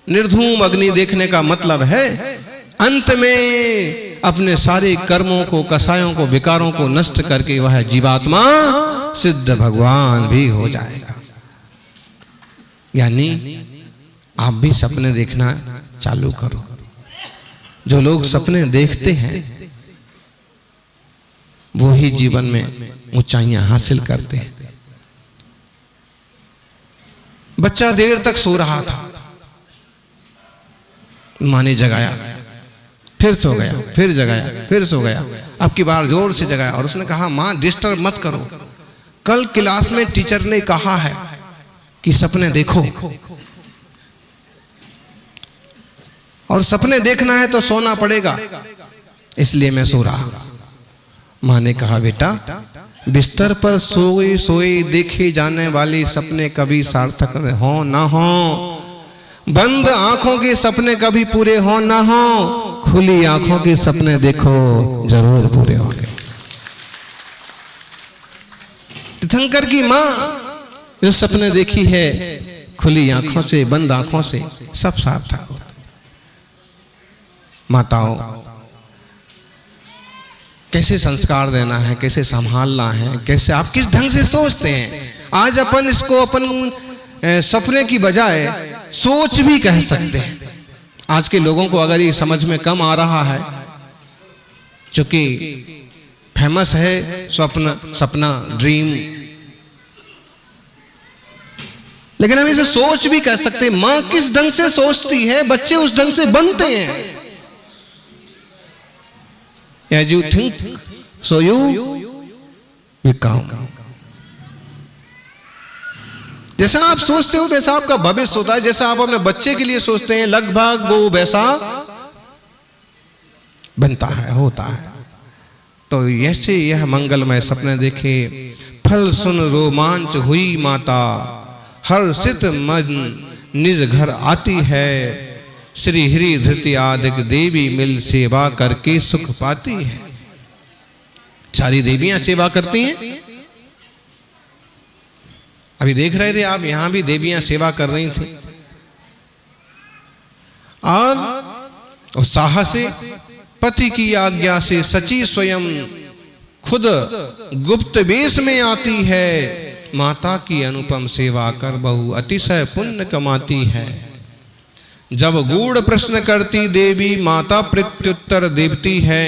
निर्धूम अग्नि देखने का मतलब है अंत में अपने सारे कर्मों को, कसायों को, विकारों को नष्ट करके वह जीवात्मा सिद्ध भगवान भी हो जाएगा। यानी आप भी सपने देखना चालू करो। जो लोग सपने देखते हैं वो ही जीवन में ऊंचाइयां हासिल करते हैं। बच्चा देर तक सो रहा था, मां ने जगाया, फिर सो गया, फिर जगाया, फिर सो गया। अब की बार जोर से जगाया और उसने कहा, मां डिस्टर्ब मत करो, कल क्लास में टीचर ने कहा है कि सपने देखो, और सपने देखना है तो सोना पड़ेगा, इसलिए मैं सो रहा। मां ने कहा, बेटा बिस्तर पर सोए सोए देखे जाने वाले सपने कभी सार्थक हो ना हो, बंद आंखों के सपने कभी पूरे हो ना हो, खुली आंखों के सपने देखो जरूर पूरे होंगे। तीर्थंकर की मां जो सपने देखी है खुली आंखों से, बंद आंखों से, सब सार्थक हो। माताओं, कैसे संस्कार देना है, कैसे संभालना है, कैसे आप किस ढंग से सोचते हैं। आज अपन इसको अपन सपने की बजाय सोच भी कह सकते हैं। आज के लोगों को अगर ये समझ में कम आ रहा है, क्योंकि फेमस है स्वप्न, सपना, ड्रीम, लेकिन हम इसे सोच भी कह सकते हैं। मां किस ढंग से सोचती है, बच्चे उस ढंग से बनते हैं। As you think, so you become. जैसा आप सोचते हो वैसा आपका भविष्य होता है। जैसा आप अपने बच्चे के लिए सोचते हैं लगभग वो वैसा बनता है, होता है। तो ऐसे यह मंगलमय सपने देखे, फल सुन रोमांच हुई माता, हर्षित मन निज घर आती है, श्री हरि धृति आदिक देवी मिल सेवा करके सुख पाती है। सारी देवियां सेवा करती हैं। अभी देख रहे थे आप, यहां भी देवियां सेवा कर रही थी, और उत्साह से पति की आज्ञा से सची स्वयं खुद गुप्त वेश में आती है। माता की अनुपम सेवा कर बहु अतिशय पुण्य कमाती है। जब गूढ़ प्रश्न करती देवी माता प्रत्युत्तर देती है।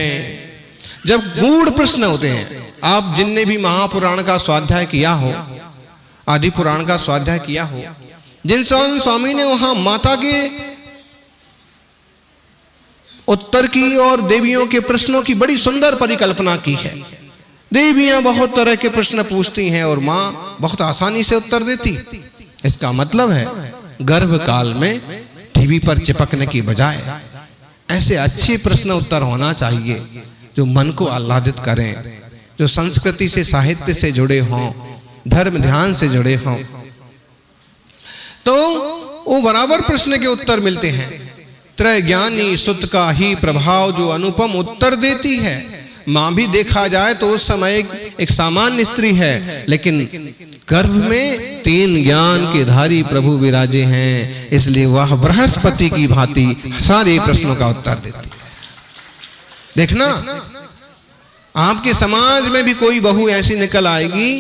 जब गूढ़ प्रश्न होते हैं, आप जिनने भी महापुराण का स्वाध्याय किया हो, आदि पुराण का स्वाध्याय किया हो, जिन स्वामी ने वहां माता के उत्तर की और देवियों के प्रश्नों की बड़ी सुंदर परिकल्पना की है। देवियां बहुत तरह के प्रश्न पूछती हैं और मां बहुत आसानी से उत्तर देती। इसका मतलब है गर्भ काल में टीवी पर चिपकने की बजाय ऐसे अच्छे प्रश्न उत्तर होना चाहिए जो मन को आह्लादित करें, जो संस्कृति से, साहित्य से जुड़े हों, धर्म ध्यान से जुड़े हों, तो वो बराबर प्रश्न के उत्तर मिलते हैं। त्रय ज्ञानी सुत का ही प्रभाव जो अनुपम उत्तर देती है। मां भी देखा जाए तो उस समय एक सामान्य स्त्री है, लेकिन गर्भ में 3 ज्ञान के धारी प्रभु विराजे हैं, इसलिए वह बृहस्पति की भांति सारे प्रश्नों का उत्तर देती है। देखना, आपके समाज में भी कोई बहू ऐसी निकल आएगी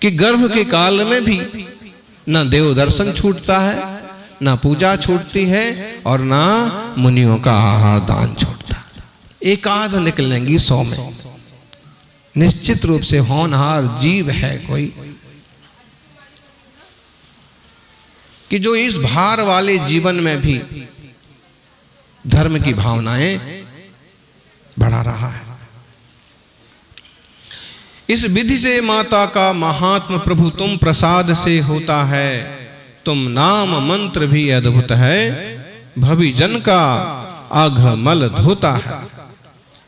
कि गर्भ के काल में भी न देव दर्शन छूटता है, ना पूजा छूटती है, और ना मुनियों का आहार दान छूटता। एक आध निकलेंगी 100 में। निश्चित रूप से होनहार जीव है कोई कि जो इस भार वाले जीवन में भी धर्म की भावनाएं बढ़ा रहा है। इस विधि से माता का महात्म प्रभु तुम प्रसाद से होता है। तुम नाम मंत्र भी अद्भुत है, भवि जन का अघमल धोता है।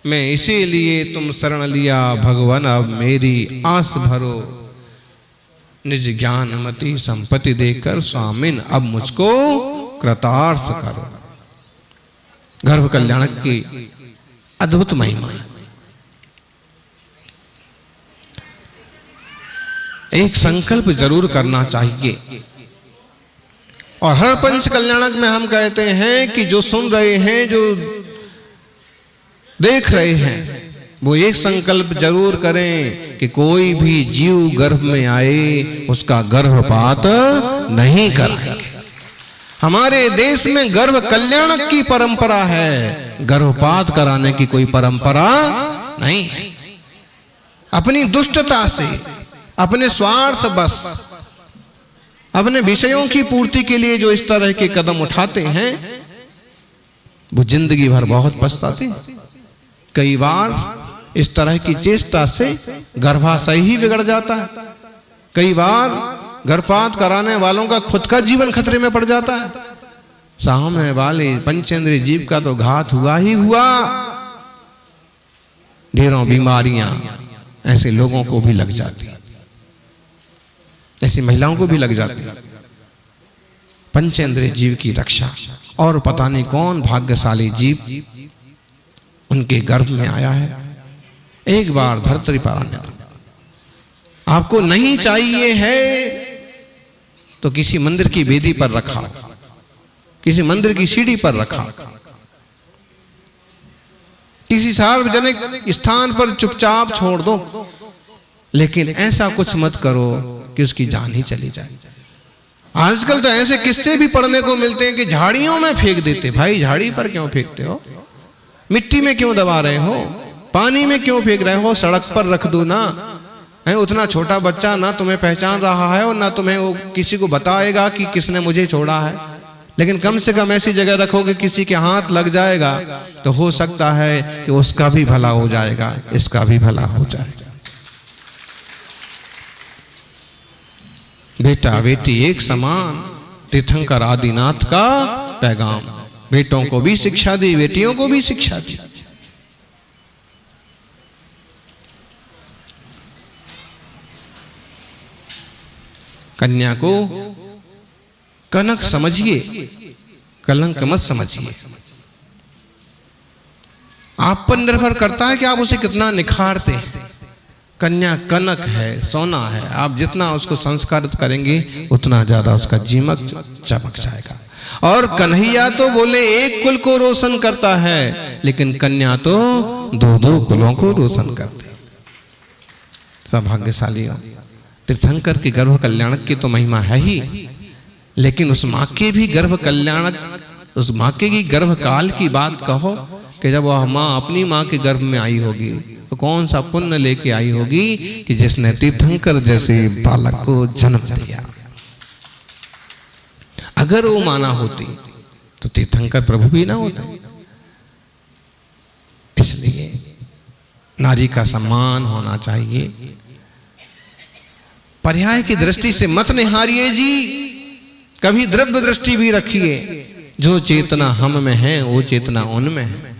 मैं इसीलिए तुम शरण लिया भगवान, अब मेरी आस भरो, निज ज्ञान मति संपत्ति देकर स्वामिन अब मुझको कृतार्थ करो। गर्भ कल्याण की अद्भुत महिमा। एक संकल्प जरूर करना चाहिए। और हर पंच कल्याणक में हम कहते हैं कि जो सुन रहे हैं, जो देख रहे हैं, वो एक संकल्प जरूर करें कि कोई भी जीव गर्भ में आए उसका गर्भपात नहीं कराएंगे। हमारे देश में गर्भ कल्याणक की परंपरा है, गर्भपात कराने की कोई परंपरा नहीं है। अपनी दुष्टता से, अपने स्वार्थ बस, अपने विषयों की पूर्ति के लिए जो इस तरह के कदम उठाते हैं वो जिंदगी भर बहुत पछताते हैं। कई बार इस तरह की चेष्टा से गर्भाशय ही बिगड़ जाता है। कई बार गर्भपात कराने वालों का खुद का जीवन खतरे में पड़ जाता है। सामने वाले पंचेंद्रिय जीव का तो घात हुआ ही हुआ। ढेरों बीमारियां ऐसे लोगों को भी लग जाती, ऐसी महिलाओं को भी लग जाती। पंचेंद्रिय जीव की रक्षा, और पता नहीं कौन भाग्यशाली जीव उनके गर्भ में आया है। एक बार धरती पर आने दो। आपको नहीं चाहिए है तो किसी मंदिर की वेदी पर रखा, किसी मंदिर की सीढ़ी पर रखा, किसी सार्वजनिक स्थान पर चुपचाप छोड़ दो, लेकिन ऐसा कुछ मत करो कि उसकी जान ही चली जाए। आजकल तो ऐसे किस्से भी पढ़ने को मिलते हैं कि झाड़ियों में फेंक देते। भाई झाड़ी पर क्यों फेंकते हो? मिट्टी में क्यों दबा रहे हो? पानी में क्यों फेंक रहे हो? सड़क पर रख दो ना। है उतना छोटा बच्चा ना तुम्हें पहचान रहा है और ना तुम्हें वो किसी को बताएगा कि किसने मुझे छोड़ा है, लेकिन कम से कम ऐसी जगह रखोगे किसी के हाथ लग जाएगा तो हो सकता है कि उसका भी भला हो जाएगा, इसका भी भला हो जाएगा। बेटा बेटी एक समान, तीर्थंकर आदिनाथ का पैगाम। बेटों को भी शिक्षा दी, बेटियों को भी शिक्षा दी। कन्या को कनक समझिए, कलंक मत समझिए। आप पर निर्भर करता है कि आप उसे कितना निखारते हैं। कन्या कनक है, सोना है। आप जितना उसको संस्कारित करेंगे उतना ज्यादा उसका जीमक चमक जाएगा। और कन्हैया तो बोले एक कुल को रोशन करता है, लेकिन कन्या तो दो दो कुलों को रोशन करते। सौभाग्यशाली हो। तीर्थंकर की गर्भ कल्याणक की तो महिमा है ही, लेकिन उस माँ के भी गर्भ कल्याणक, उस माँ के की गर्भ काल की बात कहो कि जब वह माँ अपनी माँ के गर्भ में आई होगी तो कौन सा पुण्य लेके आई होगी कि जिसने तीर्थंकर जैसे बालक को जन्म दिया। अगर वो माना होती तो तीर्थंकर प्रभु भी ना होते। इसलिए नारी का सम्मान होना चाहिए। पर्याय की दृष्टि से मत निहारिए जी, कभी द्रव्य दृष्टि भी रखिए। जो चेतना हम में है वो चेतना उनमें है।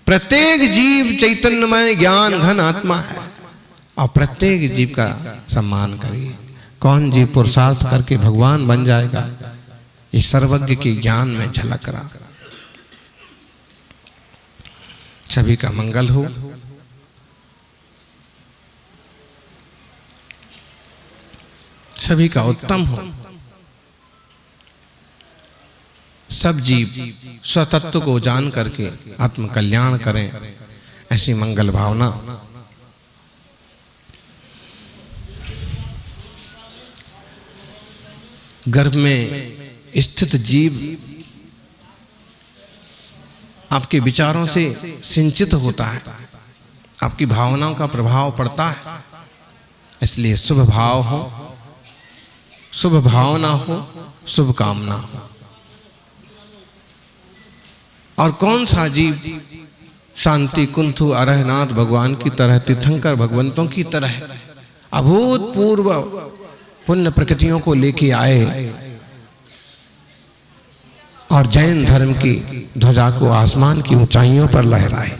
प्रत्येक जीव चैतन्यमय ज्ञान घन आत्मा है और प्रत्येक जीव का सम्मान करिए। कौन जीव पुरुषार्थ करके भगवान बन जाएगा, ये सर्वज्ञ के ज्ञान में झलक रहा। सभी का मंगल हो। सभी का उत्तम हो। सब जीव स्वतत्व को जान करके आत्म कल्याण करें, ऐसी मंगल भावना। गर्भ में स्थित जीव आपके विचारों से सिंचित होता है, आपकी भावनाओं का प्रभाव पड़ता है। इसलिए शुभ भाव हो, शुभ भावना हो, शुभ कामना हो। और कौन सा जीव शांति कुंथु अरहनाथ भगवान की तरह, तीर्थंकर भगवंतों की तरह अभूतपूर्व पुण्य प्रकृतियों को लेके आए और जैन धर्म की ध्वजा को आसमान की ऊंचाइयों पर लहराए।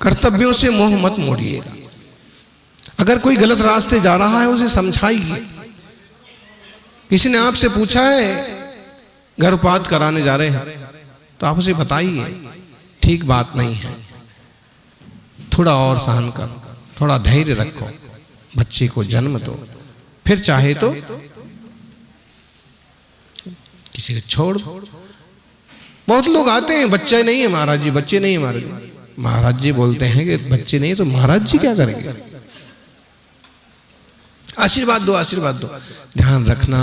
कर्तव्यों से मोह मत मोड़िएगा। अगर कोई गलत रास्ते जा रहा है उसे समझाइए। किसी ने आपसे पूछा है गर्भपात कराने जा रहे हैं तो आप उसे बताइए ठीक बात नहीं है, थोड़ा और सहन करो, थोड़ा धैर्य रखो, बच्चे को जन्म दो, फिर चाहे तो किसी को छोड़ दो। बहुत लोग आते हैं, बच्चे नहीं है महाराज जी, बच्चे नहीं है महाराज जी। महाराज जी बोलते हैं कि बच्चे नहीं तो महाराज जी क्या करेंगे? आशीर्वाद दो, आशीर्वाद दो। ध्यान रखना,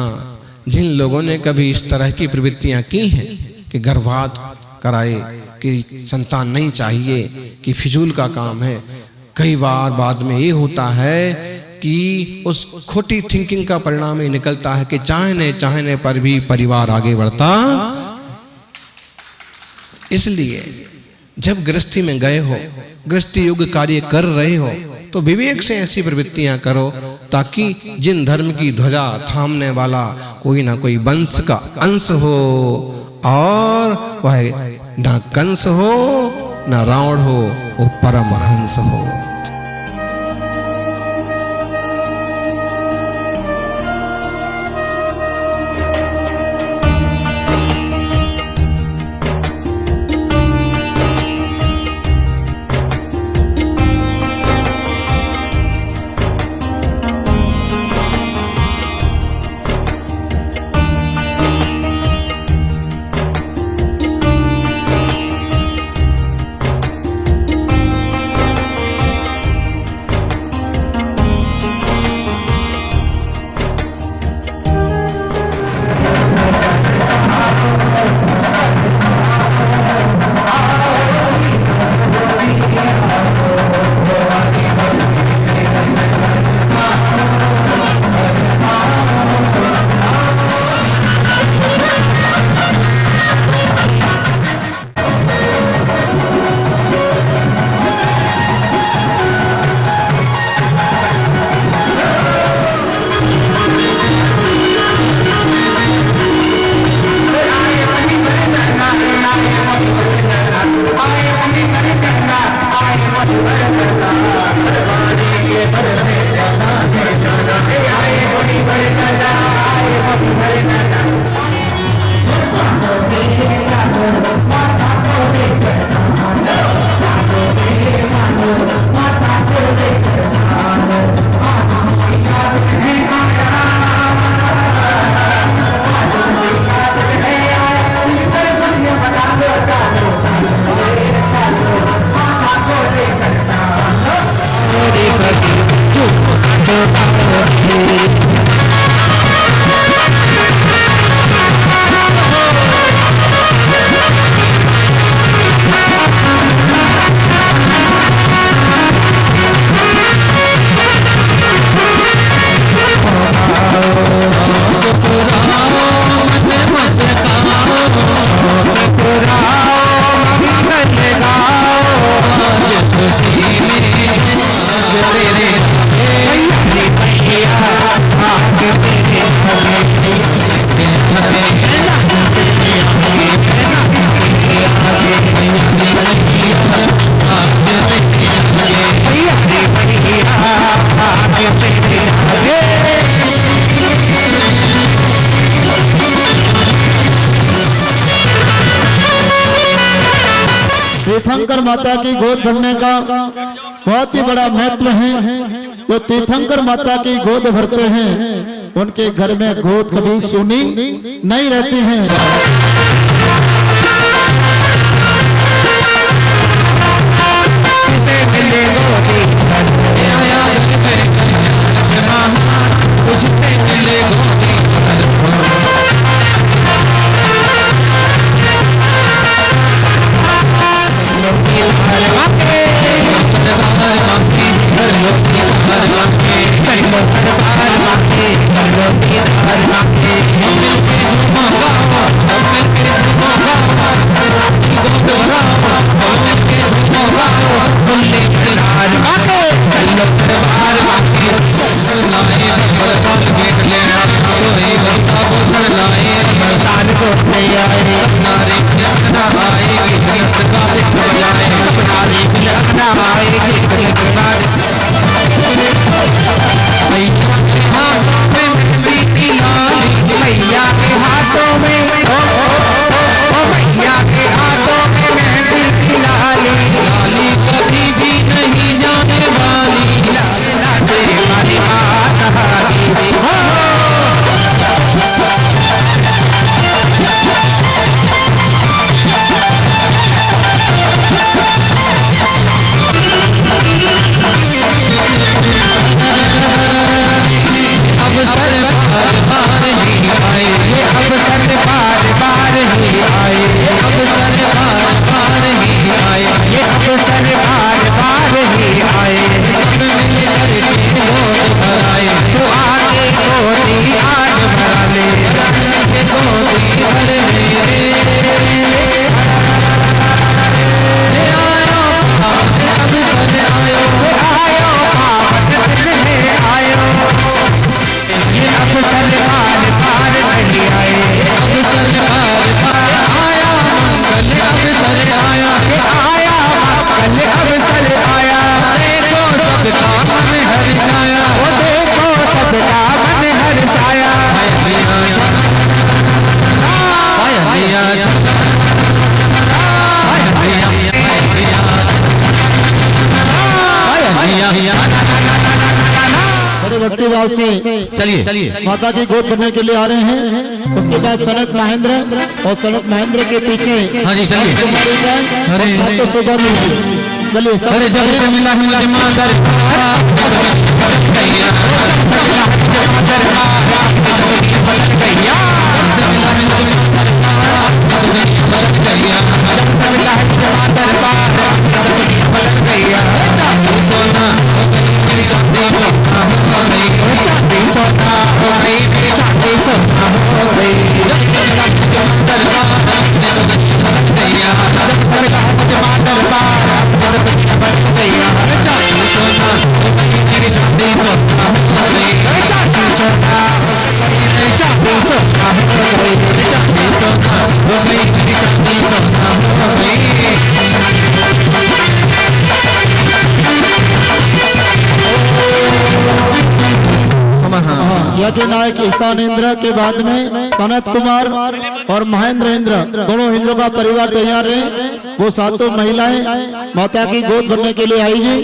जिन लोगों ने कभी इस तरह की प्रवृत्तियां की हैं कि गर्भपात कराए, कि संतान नहीं चाहिए, कि फिजूल का काम है, कई बार बाद में ये होता है कि उस खोटी थिंकिंग का परिणाम ये निकलता है कि चाहने चाहने पर भी परिवार आगे बढ़ता। इसलिए जब गृहस्थी में गए हो, गृहस्थी युग कार्य कर रहे हो, तो विवेक से ऐसी प्रवृत्तियां करो ताकि जिन धर्म की ध्वजा थामने वाला कोई ना कोई वंश का अंश हो, और वह ना कंस हो ना रावण हो, वो परमहंस हो। तीर्थंकर माता की गोद भरने का बहुत ही बड़ा महत्व है। जो तीर्थंकर माता की गोद भरते हैं उनके घर में गोद कभी सूनी नहीं रहती है। चलो अवसर बार बार ही आए, गोद भराए, तो आगे गोदी आज भरा ले, गोदी भर ले। बड़े भक्ति भाव से चलिए माता की गोद भरने के लिए आ रहे हैं। उसके बाद सनत महेंद्र और सनत महेंद्र के पीछे हाँ जी चलिए। अरे तो शोभा मिलेगी। चलिए अरे जब से मिला मिला ईमानदार यज्ञ नायक ईशान इंद्र के बाद में सनत कुमार और महेंद्र इंद्र दोनों इंद्रों का परिवार तैयार है। वो सातों महिलाएं माता की गोद भरने के लिए आएगी।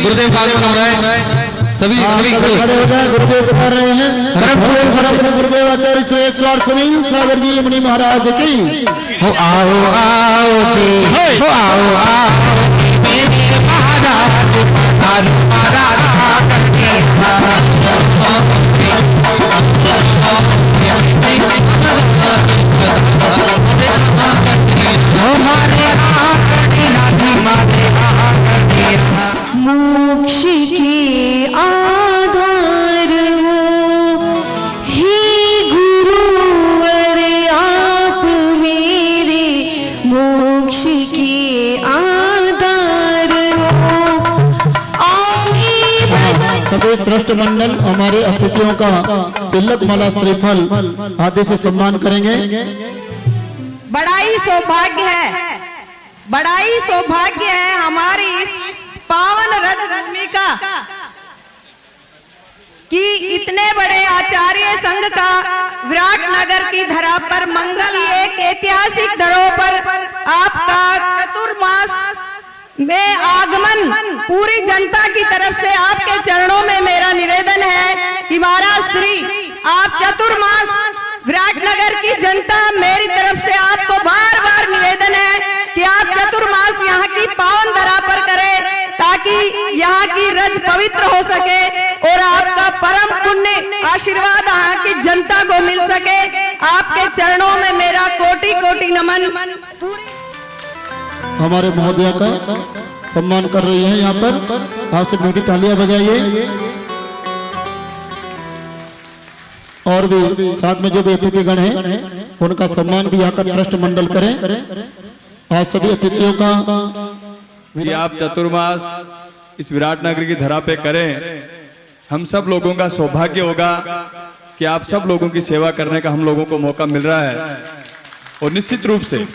गुरुदेव का आगमन हो रहा है। सभी खड़े हो जाए। गुरुदेव बता रहे हैं गुरुदेव आचार्य श्री 108 सुनील सागर जी मुनि महाराज की हो आओ आओ जी हो आओ आओ मेरे महाराज मोक्ष के आधार हो हे गुरुवर आप मेरे, मोक्ष के आधार हो सभी ट्रस्ट मंडल हमारे अतिथियों का तिलक माला श्रीफल आदि से सम्मान करेंगे। बड़ा ही सौभाग्य है, बड़ा ही सौभाग्य है हमारी इस पावन रज भूमि का कि इतने बड़े आचार्य संघ का विराट नगर की धरा पर मंगल एक ऐतिहासिक धरोहर पर आपका चतुर्मास में आगमन पूरी जनता की तरफ से आपके चरणों में मेरा निवेदन है कि महाराज श्री आप चतुर्मास विराट नगर की जनता मेरी तरफ से आपको बार बार निवेदन है कि आप चतुर्मास यहाँ की पावन धरा पर करें ताकि यहाँ की रज पवित्र हो सके और आपका परम पुण्य आशीर्वाद यहाँ की जनता को मिल सके। आपके चरणों में मेरा कोटि कोटि नमन। हमारे महोदया का सम्मान कर रही है यहाँ पर, आप से मोटी तालियां बजाइए। और भी साथ में जो भी अतिथिगण हैं उनका सम्मान भी यहाँ का ट्रस्ट मंडल करें। और सभी अतिथियों का कि आप चतुर्मास इस विराट नगर की धरा पे करें। हम सब लोगों का सौभाग्य होगा कि आप सब लोगों की सेवा करने का हम लोगों को मौका मिल रहा है और निश्चित रूप से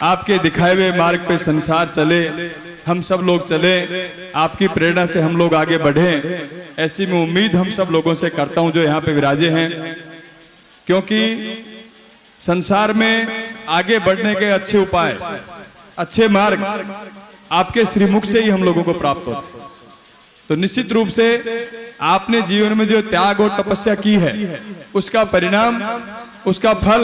आपके दिखाए हुए मार्ग पे संसार चले, हम सब लोग चले, आपकी प्रेरणा से हम लोग आगे बढ़े, ऐसी मैं उम्मीद हम सब लोगों से करता हूं जो यहाँ पे विराजे हैं। क्योंकि संसार में आगे बढ़ने के अच्छे उपाय, अच्छे मार्ग आपके श्रीमुख से ही हम लोगों को प्राप्त होते हैं। तो निश्चित रूप से आपने जीवन में जो त्याग और तपस्या की है उसका परिणाम, उसका फल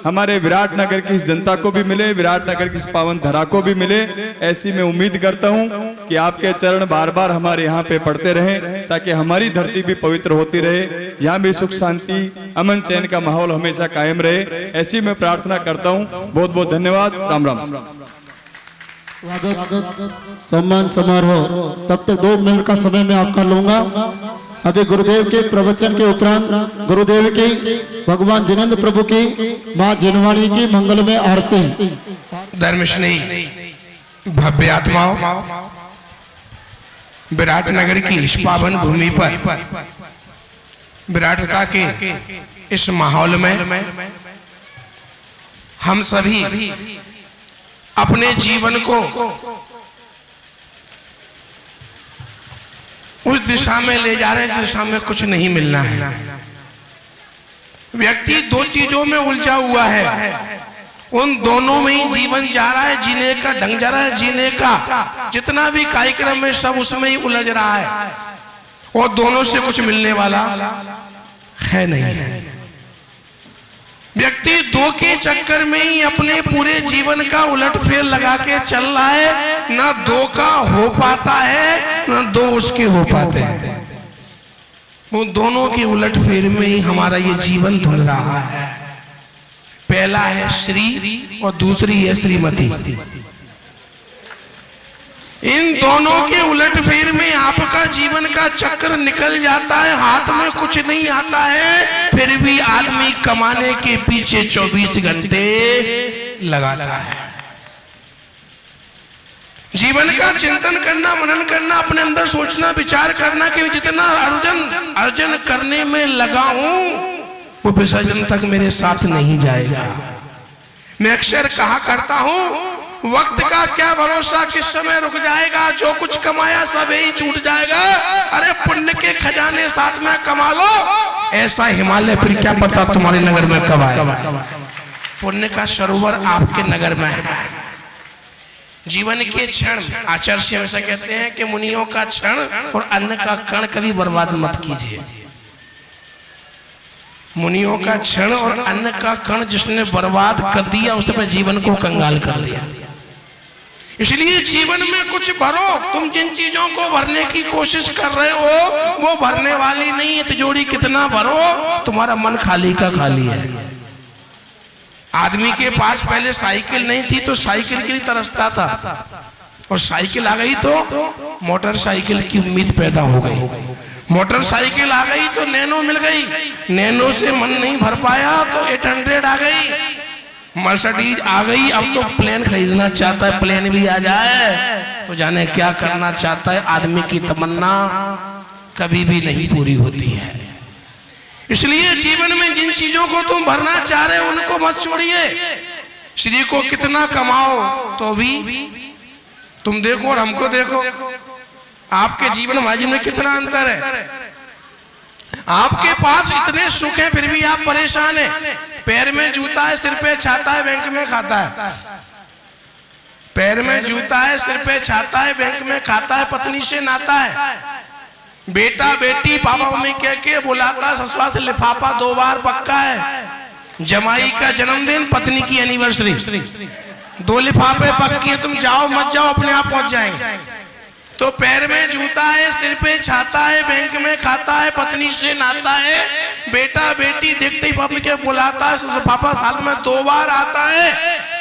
हमारे विराट नगर की इस जनता को भी मिले, विराट नगर की इस पावन धरा को भी मिले, ऐसी मैं उम्मीद करता हूं कि आपके चरण बार बार हमारे यहाँ पे पड़ते रहें ताकि हमारी धरती भी पवित्र होती रहे, यहाँ भी सुख शांति अमन चैन का माहौल हमेशा कायम रहे, ऐसी मैं प्रार्थना करता हूँ। बहुत बहुत धन्यवाद। राम राम। सम्मान समारोह तब तक 2 मिनट का समय मैं आपका लूंगा। अभी गुरुदेव के प्रवचन के उपरांत गुरुदेव की भगवान जिनेंद्र प्रभु की मां जिनवाणी की मंगलमय आरती। धर्मस्नेही भव्य आत्माओं, विराट नगर की इस पावन भूमि पर विराटता के इस माहौल में हम सभी अपने जीवन को उस दिशा में ले जा रहे हैं जिस दिशा में कुछ नहीं मिलना है। व्यक्ति 2 चीजों में उलझा हुआ है, उन दोनों में ही जीवन जा रहा है, जीने का ढंग जा रहा है, जीने का जितना भी कार्यक्रम है सब उसमें ही उलझ रहा है और दोनों से कुछ मिलने वाला है नहीं है। व्यक्ति 2 के चक्कर में ही अपने पूरे जीवन का उलटफेर लगा के चल रहा है, ना 2 का हो पाता है ना 2 उसके हो पाते हैं। वो दोनों के उलटफेर में ही हमारा ये जीवन धुल रहा है। पहला है श्री और दूसरी है श्रीमती। इन दोनों के उलटफेर में आपका जीवन का चक्र निकल जाता है, हाथ में कुछ नहीं आता है, फिर भी आदमी कमाने के पीछे 24 घंटे लगाता है। जीवन का चिंतन करना, मनन करना, अपने अंदर सोचना, विचार करना कि जितना अर्जन करने में लगा हूं वो विसर्जन तक मेरे साथ नहीं जाएगा। मैं अक्सर कहा करता हूं, वक्त का क्या भरोसा, किस समय रुक जाएगा, जो कुछ कमाया सब यही छूट जाएगा। अरे पुण्य के खजाने साथ में कमा लो, ऐसा हिमालय फिर क्या पता तुम्हारे नगर में कब आए। पुण्य का सरोवर आपके नगर में है। जीवन के क्षण, आचार्य हमेशा कहते हैं कि मुनियों का क्षण और अन्न का कण कभी बर्बाद मत कीजिए। मुनियों का क्षण और अन्न का कण जिसने बर्बाद कर दिया उसने अपने जीवन को कंगाल कर दिया। इसलिए जीवन में कुछ भरो। तुम जिन चीजों को भरने की कोशिश कर रहे हो वो भरने वाली नहीं है। तिजोरी कितना भरो, तुम्हारा मन खाली का खाली है। आदमी के पास पहले साइकिल नहीं थी तो साइकिल के लिए तरसता था, और साइकिल आ गई तो मोटरसाइकिल की उम्मीद पैदा हो गई। मोटरसाइकिल आ गई तो नैनो मिल गई, नैनो से मन नहीं भर पाया तो 800 आ गई, मर्सिडीज आ गई। अब तो प्लेन खरीदना चाहता है, प्लेन भी आ जाए तो जाने क्या करना चाहता है। आदमी की तमन्ना कभी भी नहीं पूरी होती है। इसलिए जीवन में जिन चीजों को तुम भरना चाह रहे हो उनको मत छोड़िए। श्री को कितना कमाओ तो भी तुम देखो और हमको देखो, आपके जीवन हमारे जीवन में कितना अंतर है। आपके पास इतने सुख है फिर भी आप परेशान हैं। पैर में जूता है, सिर पे छाता है, बैंक में खाता है। पैर में जूता है, सिर पे छाता है, बैंक में खाता है, पत्नी से नाता है। बेटा बेटी पापा मम्मी कह के बुलाता है, ससुराल से लिफाफा 2 बार पक्का है। जमाई का जन्मदिन, पत्नी की एनिवर्सरी, 2 लिफाफे पक्की है। तुम जाओ मत जाओ अपने आप पहुंच जाएंगे। तो पैर में जूता है, सिर पे छाता है, बैंक में खाता है, पत्नी से नाता है। बेटा बेटी देखते ही पापा के बुलाता है, पापा साल में 2 बार आता है।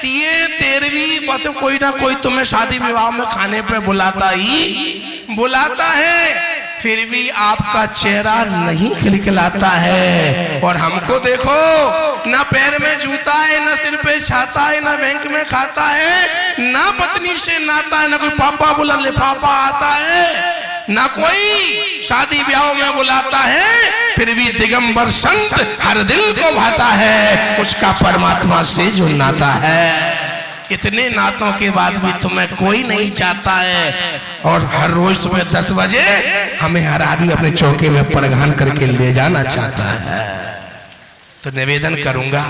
13वीं कोई ना कोई तुम्हें शादी विवाह में खाने पे बुलाता ही बुलाता है, फिर भी आपका चेहरा नहीं खिलखिलाता है। और हमको देखो, ना पैर में जूता है, ना सिर पे छाता है, ना बैंक में खाता है, ना पत्नी से नाता है, ना कोई पापा बोला लिफाफा आता है, ना कोई शादी ब्याह में बुलाता है, फिर भी दिगंबर संत हर दिल को भाता है, उसका परमात्मा से जो नाता है। इतने नातों के बाद भी तुम्हें कोई नहीं चाहता है, और हर रोज सुबह 10 बजे हमें हर आदमी अपने चौके में परगान करके ले जाना चाहता है। तो निवेदन करूंगा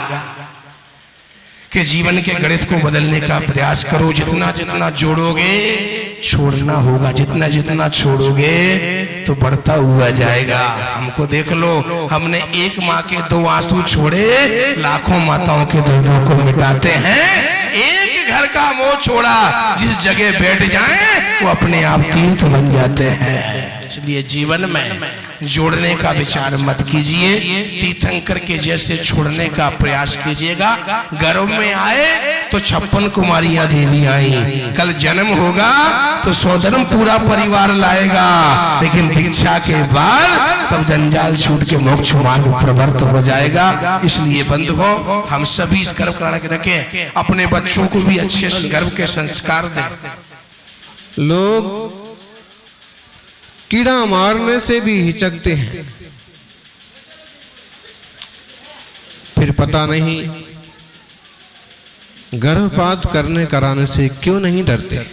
कि जीवन के गणित को बदलने का प्रयास करो। जितना जितना जोड़ोगे छोड़ना होगा, जितना जितना छोड़ोगे तो बढ़ता हुआ जाएगा। हमको देख लो, हमने एक माँ के 2 आंसू छोड़े, लाखों माताओं के दर्दों को मिटाते हैं। एक घर का मोह छोड़ा, जिस जगह बैठ जाएं वो अपने आप तीर्थ बन जाते हैं। इसलिए जीवन में जोड़ने का विचार मत कीजिए, तीर्थंकर के जैसे छोड़ने का प्रयास कीजिएगा। गर्भ में आए तो 56 कुमारियां देवी आई, कल जन्म होगा तो सोदरम पूरा परिवार लाएगा, लेकिन दीक्षा के बाद सब जंजाल छूट के मोक्ष मार्ग प्रवर्त हो जाएगा। इसलिए बंधुओं, हम सभी इस गर्भ करा के रखें, अपने बच्चों को भी अच्छे गर्भ के संस्कार दें। लोग कीड़ा मारने से भी हिचकते हैं, फिर पता नहीं गर्भपात करने कराने से क्यों नहीं डरते।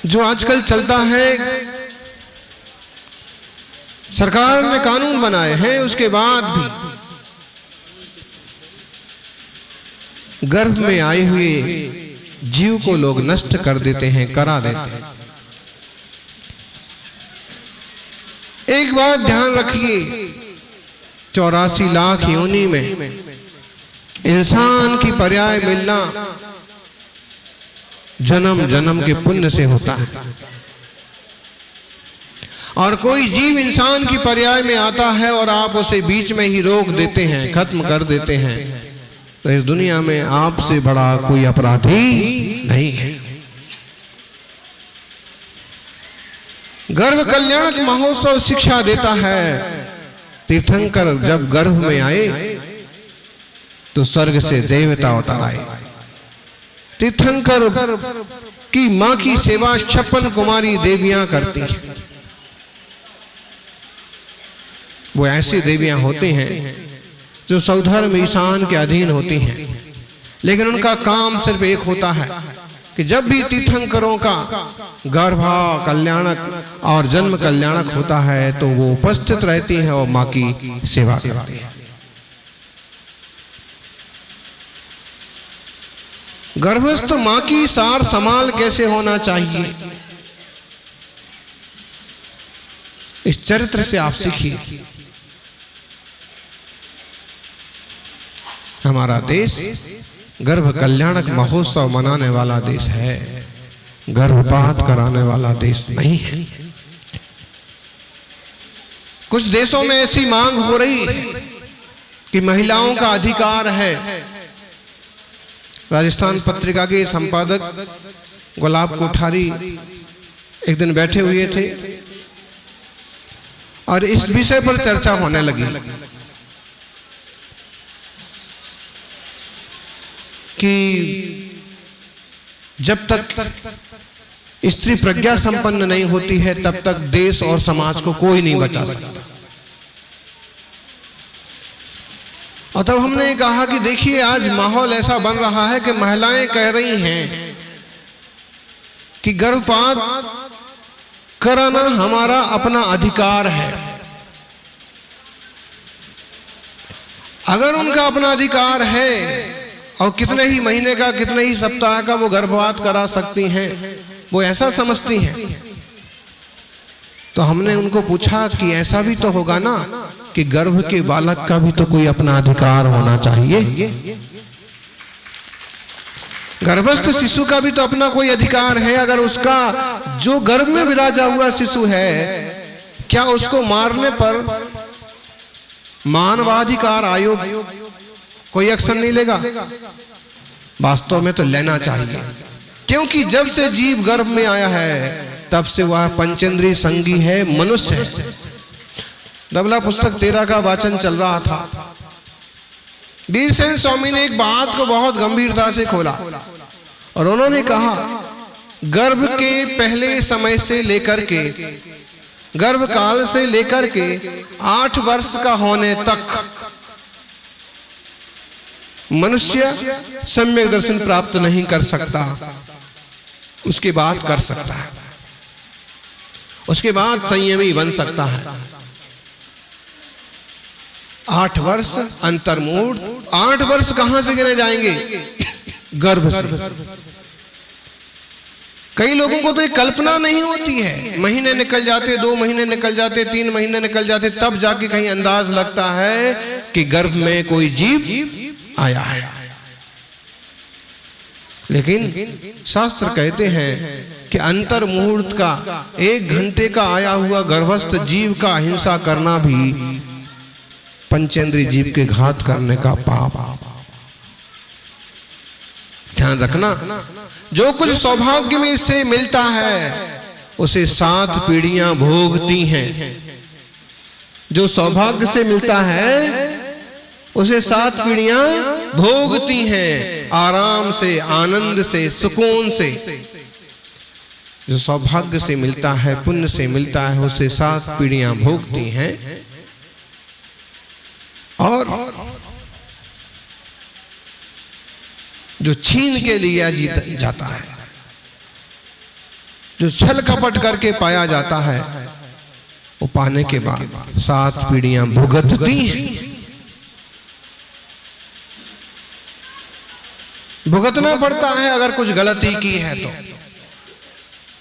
जो आजकल चलता है, सरकार ने कानून बनाए हैं, उसके बाद भी गर्भ में आए हुए जीव को लोग नष्ट कर देते हैं, करा देते हैं। एक बात ध्यान रखिए, 84 लाख योनि में इंसान की पर्याय मिलना जन्म जन्म के पुण्य से होता है, और कोई जीव इंसान की पर्याय में आता है और आप उसे बीच में ही रोक देते हैं, खत्म कर देते हैं, तो इस दुनिया में आपसे बड़ा कोई अपराधी नहीं है। गर्भ कल्याणक महोत्सव शिक्षा देता है, तीर्थंकर जब गर्भ में आए तो स्वर्ग से देवता उतर आए। तीर्थंकर की मां की सेवा 56 कुमारी देवियां करती हैं। वो ऐसी देवियां होती हैं जो सौधर्म ईशान के अधीन होती हैं, लेकिन उनका काम सिर्फ एक होता है कि जब भी तीर्थंकरों का गर्भ कल्याणक और जन्म कल्याणक होता है तो वो उपस्थित रहती हैं और मां की सेवा करती हैं। गर्भस्थ मां की सार संभाल कैसे होना चाहिए, इस चरित्र से आप सीखिए। हमारा देश गर्भ कल्याणक महोत्सव मनाने वाला देश है, गर्भपात कराने वाला देश नहीं है। कुछ देशों में ऐसी मांग हो रही है कि महिलाओं का अधिकार है। राजस्थान पत्रिका के संपादक गुलाब कोठारी एक दिन बैठे हुए थे और इस विषय पर चर्चा होने लगी कि जब तक स्त्री प्रज्ञा संपन्न नहीं होती है तब तक देश और समाज को कोई नहीं बचा सकता। और तब हमने कहा कि देखिए, आज माहौल ऐसा बन रहा है कि महिलाएं कह रही हैं कि गर्भपात कराना हमारा अपना अधिकार है। अगर उनका अपना अधिकार है और कितने ही महीने का, कितने ही सप्ताह का वो गर्भपात करा सकती हैं, वो ऐसा समझती हैं, तो हमने उनको पूछा कि ऐसा भी तो होगा ना कि गर्भ के बालक का भी तो कोई अपना अधिकार होना चाहिए, गर्भस्थ शिशु का भी तो अपना कोई अधिकार है। अगर उसका जो गर्भ में विराजा हुआ शिशु है, क्या उसको मारने पर मानवाधिकार आयोग कोई एक्शन नहीं लेगा? वास्तव में तो लेना चाहिए, क्योंकि जब से जीव गर्भ में आया है तब से वह पंचेंद्रिय संगी है, मनुष्य है। धवला पुस्तक 13 का वाचन चल रहा था। वीरसेन स्वामी ने एक बात को बहुत गंभीरता से खोला और उन्होंने कहा, गर्भ के पहले समय से लेकर के, गर्भ काल से लेकर के 8 वर्ष का होने तक मनुष्य सम्यक दर्शन प्राप्त नहीं कर सकता। उसके बाद कर सकता है, उसके बाद संयमी बन सकता है। 8 वर्ष अंतर्मूढ़, 8 वर्ष कहां से गिने जाएंगे? गर्भ से। कई लोगों को तो एक कल्पना नहीं होती है, महीने निकल जाते, 2 महीने निकल जाते, 3 महीने निकल जाते, तब जाके कहीं अंदाज लगता है कि गर्भ में कोई जीव आया है। लेकिन शास्त्र कहते हैं कि अंतर मुहूर्त का 1 घंटे का आया हुआ गर्भस्थ जीव का हिंसा करना भी पंचेंद्रिय जीव के घात करने का पाप। ध्यान रखना, जो कुछ सौभाग्य में से मिलता है उसे 7 पीढ़ियां भोगती हैं। जो सौभाग्य से मिलता है उसे 7 पीढ़ियां भोगती हैं, आराम से, आनंद से, सुकून से। जो सौभाग्य से मिलता है, पुण्य से मिलता है, उसे 7 पीढ़ियां भोगती हैं। और जो छीन के लिया जाता है, जो छल कपट करके पाया जाता है, वो पाने के बाद 7 पीढ़ियां भुगतती हैं। भुगतना पड़ता है अगर कुछ गलती की है तो।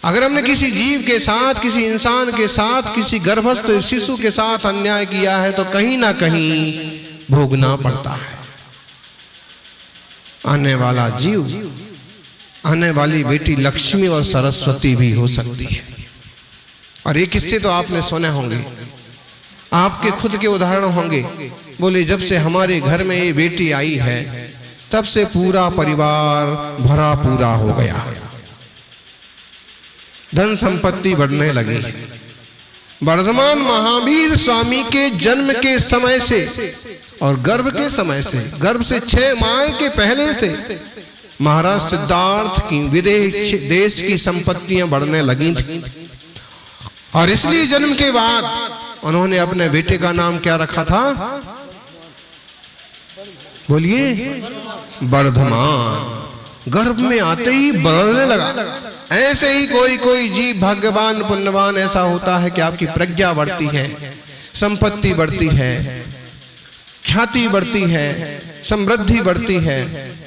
अगर हमने किसी जीव के साथ, किसी इंसान के साथ, किसी गर्भस्थ शिशु के साथ अन्याय किया है तो कहीं ना कहीं भोगना पड़ता है। आने वाला जीव, आने वाली बेटी लक्ष्मी और सरस्वती भी हो सकती है। और ये किस्से तो आपने सुने होंगे, आपके खुद के उदाहरण होंगे। बोले जब से हमारे घर में ये बेटी आई है तब से पूरा परिवार भरा पूरा हो गया, धन संपत्ति बढ़ने लगी। वर्धमान महावीर स्वामी के जन्म के समय से और गर्भ के समय से, गर्भ से 6 माह के पहले से महाराज सिद्धार्थ की विदेश देश की संपत्तियां बढ़ने लगी थी। और इसलिए जन्म के बाद उन्होंने अपने बेटे का नाम क्या रखा था? बोलिए, वर्धमान। गर्भ में आते ही बढ़ने लगा। ऐसे ही कोई जीव भाग्यवान पुण्यवान ऐसा होता है कि आपकी प्रज्ञा बढ़ती है, संपत्ति बढ़ती है, ख्याति बढ़ती है, समृद्धि बढ़ती है।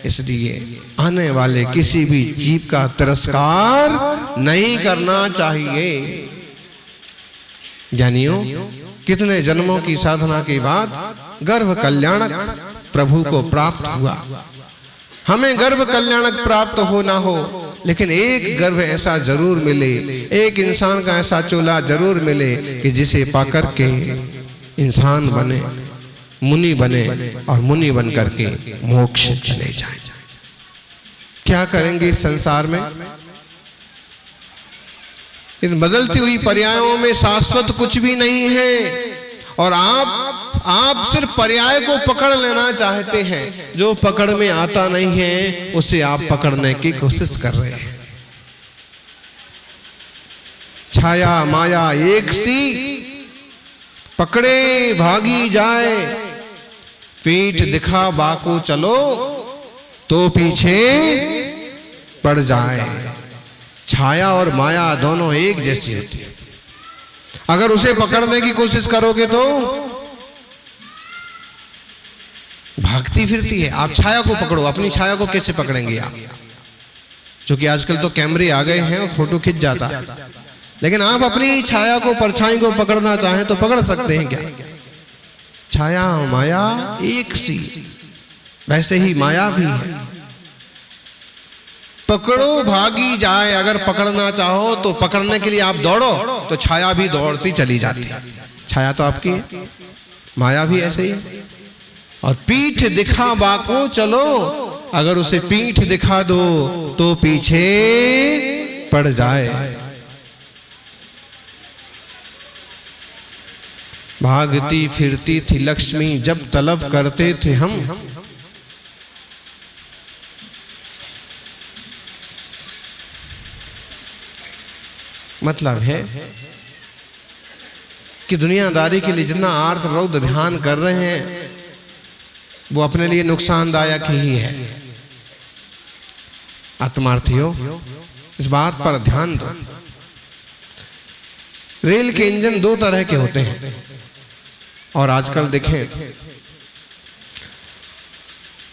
इसलिए आने वाले किसी भी जीव का तिरस्कार नहीं करना चाहिए। ज्ञानियों, कितने जन्मों की साधना के बाद गर्भ कल्याणक प्रभु को प्राप्त हुआ। हमें गर्भ कल्याणक प्राप्त हो ना हो, लेकिन एक गर्भ ऐसा जरूर मिले, एक इंसान का ऐसा चोला जरूर मिले कि जिसे पाकर के इंसान बने, मुनि बने और मुनि बन करके मोक्ष चले जाए। क्या करेंगे इस संसार में? इस बदलती हुई पर्यायों में शाश्वत कुछ भी नहीं है। और आप सिर्फ पर्याय को पकड़ लेना चाहते हैं, जो पकड़ में आता नहीं है उसे आप पकड़ने की कोशिश कर रहे हैं। छाया माया एक सी, पकड़े भागी जाए, पीठ दिखा बाको चलो तो पीछे पड़ जाए। छाया और माया दोनों एक जैसी होती है। अगर उसे पकड़ने की कोशिश करोगे तो भागती फिरती है। आप छाया को पकड़ो, अपनी छाया को कैसे पकड़ेंगे आप? क्योंकि आजकल तो कैमरे आ गए हैं और फोटो खिंच जाता है। लेकिन आप अपनी छाया को, परछाई को पकड़ना चाहें तो पकड़ सकते हैं क्या? छाया माया एक सी, वैसे ही माया भी है। पकड़ो भागी जाए। अगर पकड़ना चाहो तो पकड़ने के लिए आप दौड़ो तो छाया भी दौड़ती चली जाती है। छाया तो आपकी है, माया भी ऐसे ही। और पीठ दिखा बाको चलो, अगर उसे पीठ दिखा दो तो पीछे पड़ जाए। भागती फिरती थी लक्ष्मी जब तलब करते थे हम। मतलब है कि दुनियादारी के लिए जितना आर्त रौद्र ध्यान कर रहे हैं वो अपने लिए नुकसानदायक ही है। आत्मार्थियों, इस बात पर ध्यान दो। रेल के इंजन दो तरह के होते हैं और आजकल देखें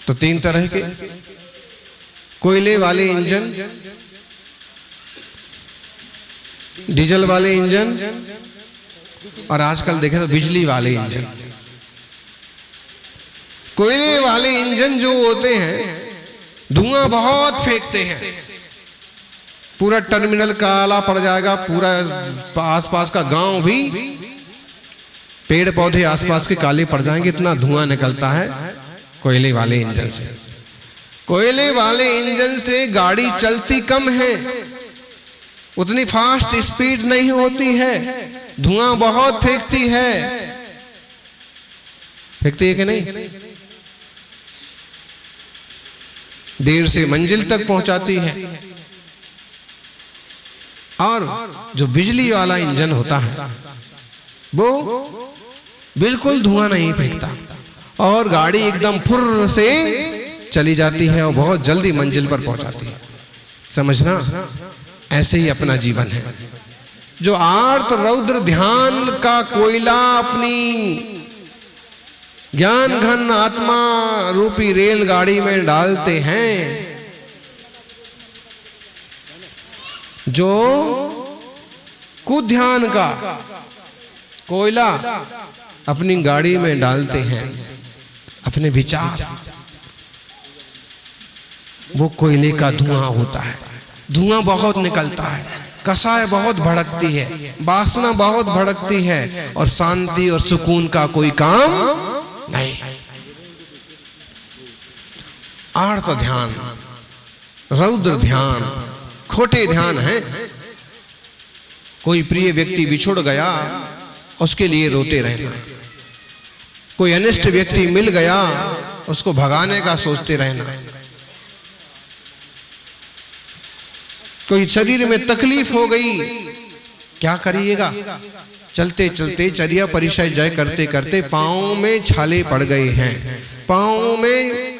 तो तीन तरह के। कोयले वाले इंजन, डीजल वाले इंजन और आजकल देखें तो बिजली वाले इंजन। कोयले वाले इंजन जो होते हैं धुआं बहुत फेंकते हैं, पूरा टर्मिनल काला पड़ जाएगा, पूरा आसपास का गांव भी, पेड़ पौधे आसपास के काले पड़ जाएंगे, इतना धुआं निकलता है कोयले वाले इंजन से। कोयले वाले इंजन से गाड़ी चलती कम है, उतनी फास्ट स्पीड नहीं होती है, धुआं बहुत फेंकती है। फेंकती है कि नहीं? देर से मंजिल तक पहुंचाती है। और जो बिजली वाला इंजन होता है वो बिल्कुल धुआं नहीं फेंकता और गाड़ी एकदम फुर्र से चली जाती है और बहुत जल्दी मंजिल पर पहुंचाती है। समझना, ऐसे ही अपना जीवन है। जो आर्त रौद्र ध्यान का कोयला अपनी ज्ञान घन आत्मा रूपी रेलगाड़ी में डालते हैं, जो कुध्यान का कोयला अपनी गाड़ी में डालते हैं, अपने विचार, वो कोयले का धुआं होता है। धुआं बहुत निकलता है, कसाय बहुत भड़कती है, वासना बहुत भड़कती है और शांति और सुकून का कोई काम नहीं। आर्त ध्यान, रौद्र ध्यान, खोटे ध्यान है। कोई प्रिय व्यक्ति बिछुड़ गया, उसके लिए रोते रहना। कोई अनिष्ट व्यक्ति मिल गया, उसको भगाने का सोचते रहना। कोई शरीर में तकलीफ हो गई, क्या करिएगा? चलते चलते चर्या परिचय जय करते करते पांव में छाले पड़ गए हैं, पांव में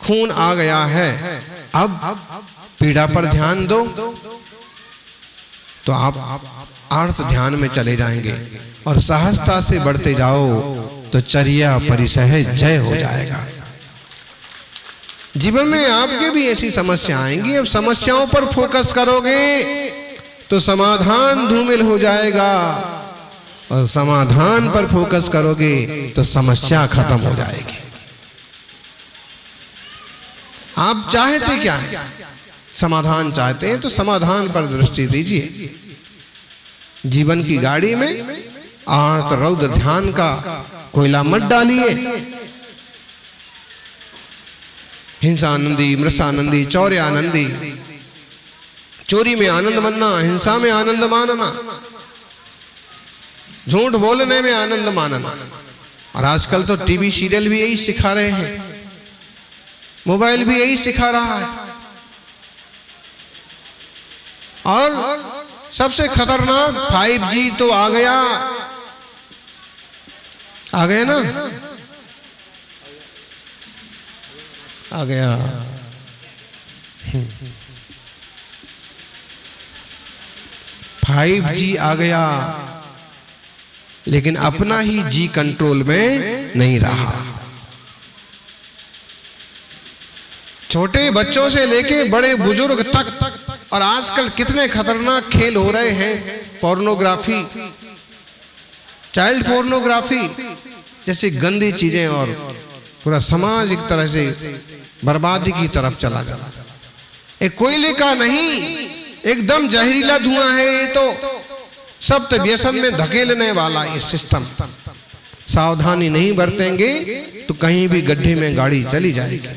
खून आ गया है। अब पीड़ा पर ध्यान दो तो आप आर्त ध्यान में चले जाएंगे और सहजता से बढ़ते जाओ तो चर्या परिचय जय हो जाएगा। जीवन में आपके भी ऐसी समस्या आएंगी, अब समस्याओं पर फोकस करोगे तो समाधान धूमिल हो जाएगा और समाधान पर फोकस करोगे तो समस्या खत्म हो जाएगी। आप चाहते क्या है? समाधान चाहते हैं तो समाधान पर दृष्टि दीजिए। जीवन की गाड़ी में आर्त रौद्र ध्यान का कोयला मत डालिए। हिंसानंदी, मृषानंदी, चौर्यानंदी, चोरी में आनंद मानना, हिंसा में आनंद मानना, झूठ बोलने में आनंद मानना। और आजकल तो टीवी सीरियल भी यही सिखा रहे हैं, मोबाइल भी यही सिखा रहा है। और सबसे खतरनाक 5G तो आ गया ना, आ गया। फाइव जी आ गया, लेकिन अपना ही जी कंट्रोल में नहीं रहा। छोटे बच्चों से लेके बड़े बुजुर्ग तक, और आजकल कितने खतरनाक खेल हो रहे हैं। पोर्नोग्राफी, चाइल्ड पोर्नोग्राफी जैसी गंदी चीजें, और पूरा समाज एक तरह से बर्बादी की तरफ चला जा रहा है। एक कोयले का नहीं, एकदम जहरीला धुआं है ये तो। सब तो व्यसन में धकेलने वाला ये सिस्टम। सावधानी नहीं बरतेंगे तो कहीं भी गड्ढे में गाड़ी चली जाएगी।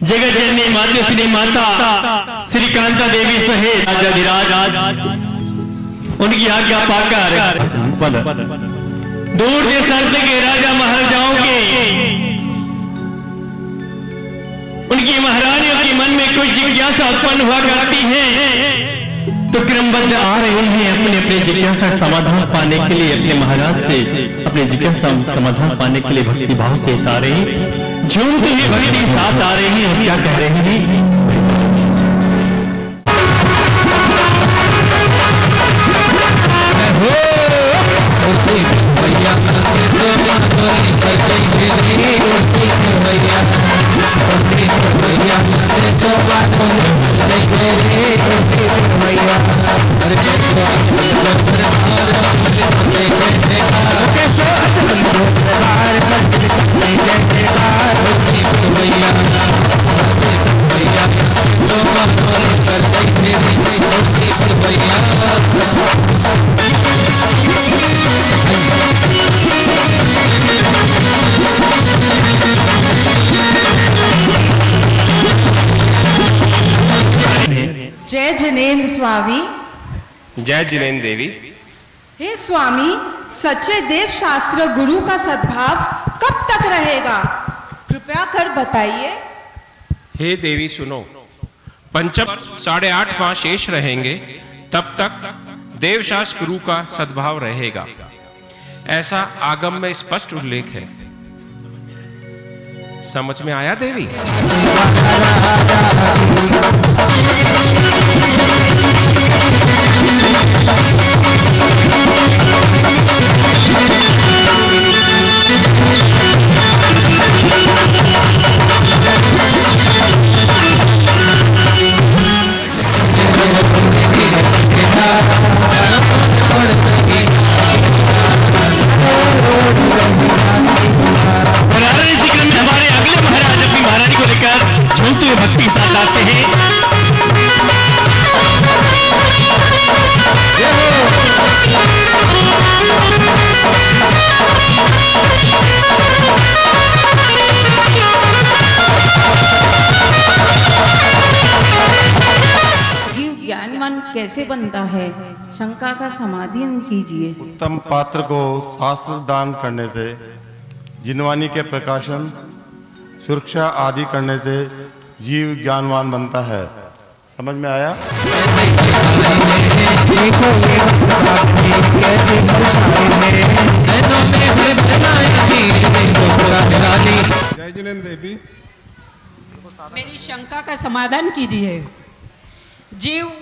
जगत जननी माते श्री माता श्री कांता देवी सहित राजाधिराज उनकी आज्ञा पाकर दूर देशांतर के राजा महाराजाओं के उनकी महारानियों के मन में कोई जिज्ञासा उत्पन्न हुआ करती है तो क्रमबद्ध आ रहे हैं अपने अपने जिज्ञासा समाधान पाने के लिए अपने महाराज से अपने जिज्ञासा समाधान पाने के लिए भक्ति भाव से आ रहे हैं, झूमते हुए भक्ति साथ आ रहे हैं और क्या कह रहे हैं। जय जिनेन्द्र स्वामी। जय जिनेन्द्र देवी। हे स्वामी, सच्चे देव शास्त्र गुरु का सद्भाव कब तक रहेगा, कृपया कर बताइए। हे देवी सुनो, पंचम 8.5 माह शेष रहेंगे, तब तक देवशास्त्र गुरु का सद्भाव रहेगा, ऐसा आगम में स्पष्ट उल्लेख है। समझ में आया देवी? भक्ति साथ आते हैं। जीव ज्ञानवान कैसे बनता है, शंका का समाधान कीजिए। उत्तम पात्र को शास्त्र दान करने से, जिनवानी के प्रकाशन, सुरक्षा आदि करने से जीव ज्ञानवान बनता है। समझ में आया? जय जिनेन्द्र देवी। मेरी शंका का समाधान कीजिए। जीव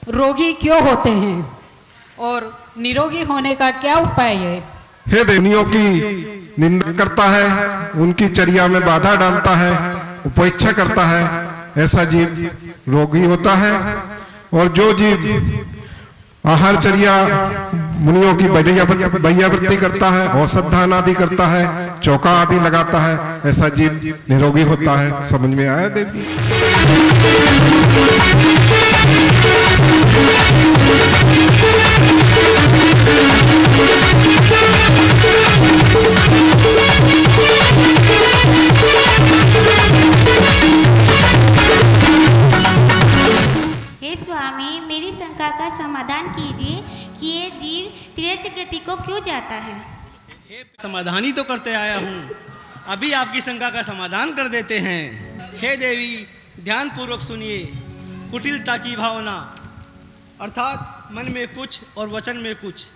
रोगी क्यों होते हैं और निरोगी होने का क्या उपाय है? हे देवियों की निंदा करता है, उनकी चर्या में बाधा डालता है, उपेक्षा करता है, ऐसा जीव रोगी होता है। और जो जीव आहार चर्या मुनियों की वैयावृत्ति करता है, औषध दान आदि करता है, चौका आदि लगाता है, ऐसा जीव निरोगी होता है। समझ में आया देवी? हे स्वामी, मेरी शंका का समाधान कीजिए कि ये जीव तिरछ गति को क्यों जाता है। समाधान ही तो करते आया हूँ, अभी आपकी शंका का समाधान कर देते हैं। हे देवी, ध्यान पूर्वक सुनिए। कुटिलता की भावना अर्थात मन में कुछ और वचन में कुछ,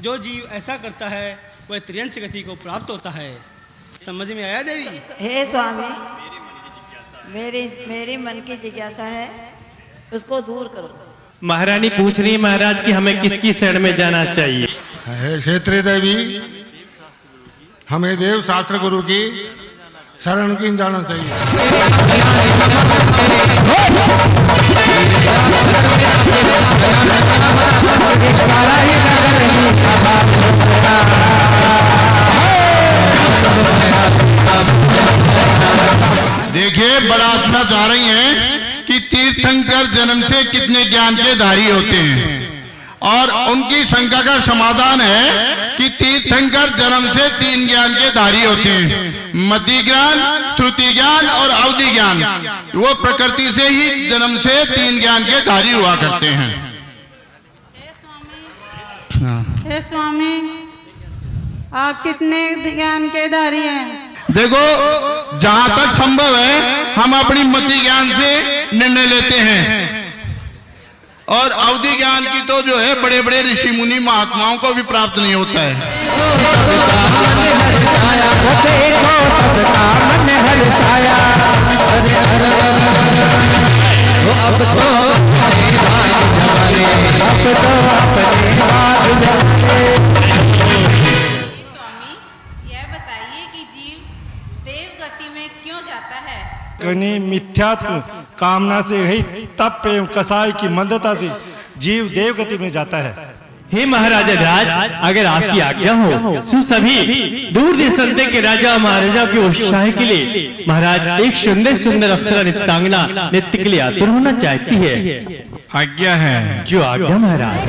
जो जीव ऐसा करता है वह त्रियंच गति को प्राप्त होता है। समझ में आया देवी? हे स्वामी, मेरी मन की जिज्ञासा है, उसको दूर करो। महारानी पूछ रही महाराज कि हमें किसकी शरण में जाना चाहिए। हे क्षेत्रीय देवी, हमें देव शास्त्र गुरु की शरण की जाना चाहिए। देखिए, बड़ा अच्छा चाह रही हैं कि तीर्थंकर जन्म से कितने ज्ञान के धारी होते हैं और उनकी शंका का समाधान है कि तीर्थंकर जन्म से 3 ज्ञान के धारी होते हैं, मति ज्ञान, श्रुति ज्ञान और अवधि ज्ञान। वो प्रकृति से ही जन्म से 3 ज्ञान के धारी हुआ करते हैं। हे स्वामी, आप कितने ज्ञान के धारी हैं? देखो, जहां तक संभव है हम अपनी मति ज्ञान से निर्णय लेते हैं, और अवधि ज्ञान की तो जो है बड़े बड़े ऋषि मुनि महात्माओं को भी प्राप्त नहीं होता है। यह बताइए कि जीव देव गति में क्यों जाता है? मिथ्यात्व कामना से रहित तप एवं कसाई की मंदता से जीव देव गति में जाता है। हे महाराजा राज, अगर आपकी आज्ञा हो तो सभी दूर देशांतर के राजा महाराजा के उत्साह के लिए महाराज एक सुंदर सुंदर अप्सरा नृत्यांगना नृत्य के लिए आतुर होना चाहती है। आज्ञा है। जो आज्ञा महाराज।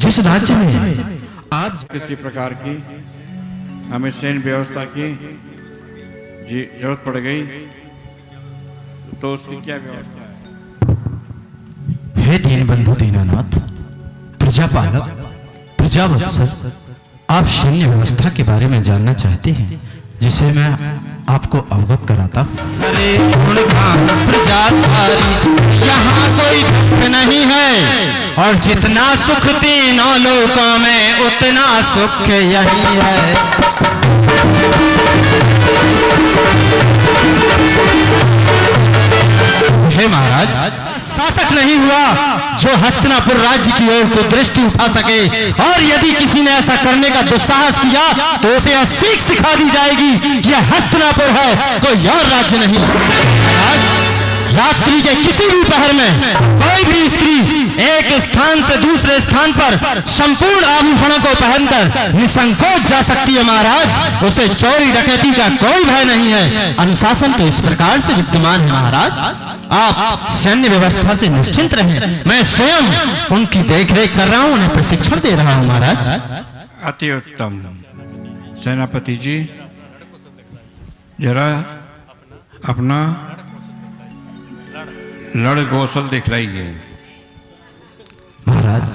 जिस राज्य में आप किसी प्रकार की हमें सैन्य व्यवस्था की जरूरत पड़ गई तो उसकी क्या व्यवस्था है? हे दीनबंधु दीनानाथ, प्रजापालक, प्रजावत्सल, आप सैन्य व्यवस्था के बारे में जानना चाहते हैं, जिसे मैं आपको अवगत कराता हूँ। अरे प्रजा सारी यहाँ कोई दुख नहीं है, और जितना सुख तीनों लोकों में उतना सुख यही है। हे महाराज, शासक नहीं हुआ जो हस्तिनापुर राज्य की ओर को दृष्टि उठा सके, और यदि किसी ने ऐसा करने का दुस्साहस किया तो उसे यह सीख सिखा दी जाएगी, यह हस्तिनापुर है, कोई और राज्य नहीं। रात्रि के किसी भी पहर में कोई भी स्त्री एक स्थान से दूसरे स्थान पर संपूर्ण आभूषणों को पहनकर निसंकोच जा सकती है महाराज, उसे चोरी डकैती का कोई भय नहीं है। अनुशासन तो इस प्रकार से विद्यमान है महाराज। आप सैन्य व्यवस्था से निश्चिंत रहें, मैं स्वयं उनकी देखरेख कर रहा हूं, उन्हें प्रशिक्षण दे रहा हूं महाराज। अति उत्तम। सेनापति जी, जरा अपना लड़ कौशल दिखलाइए। महाराज,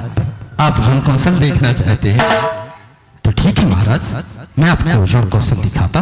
आप रण कौशल देखना चाहते हैं तो ठीक है महाराज, मैं आपको रण कौशल दिखाता।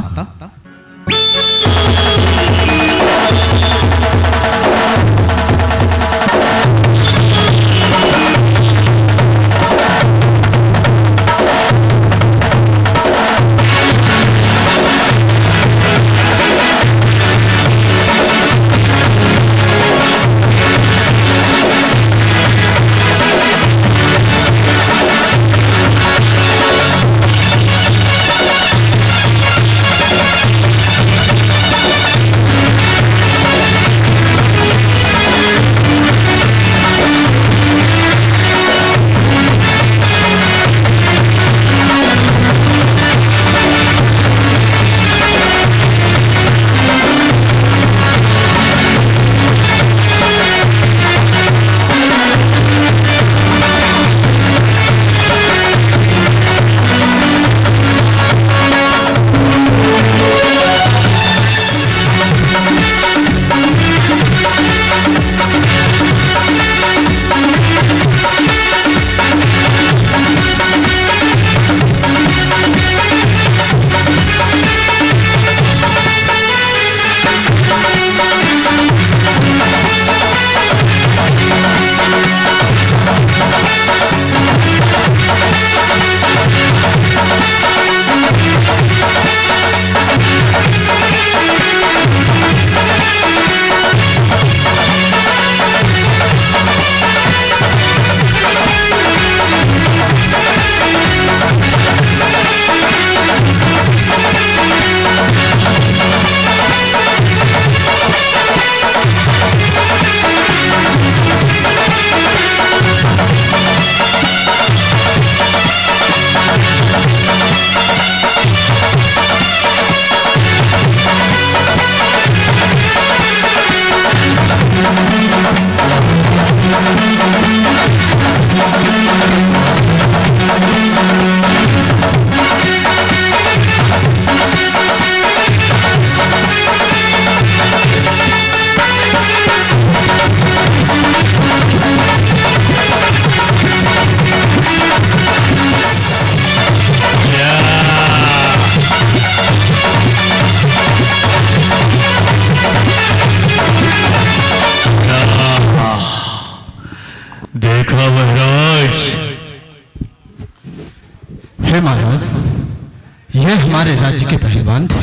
हमारे राज्य के पहलवान थे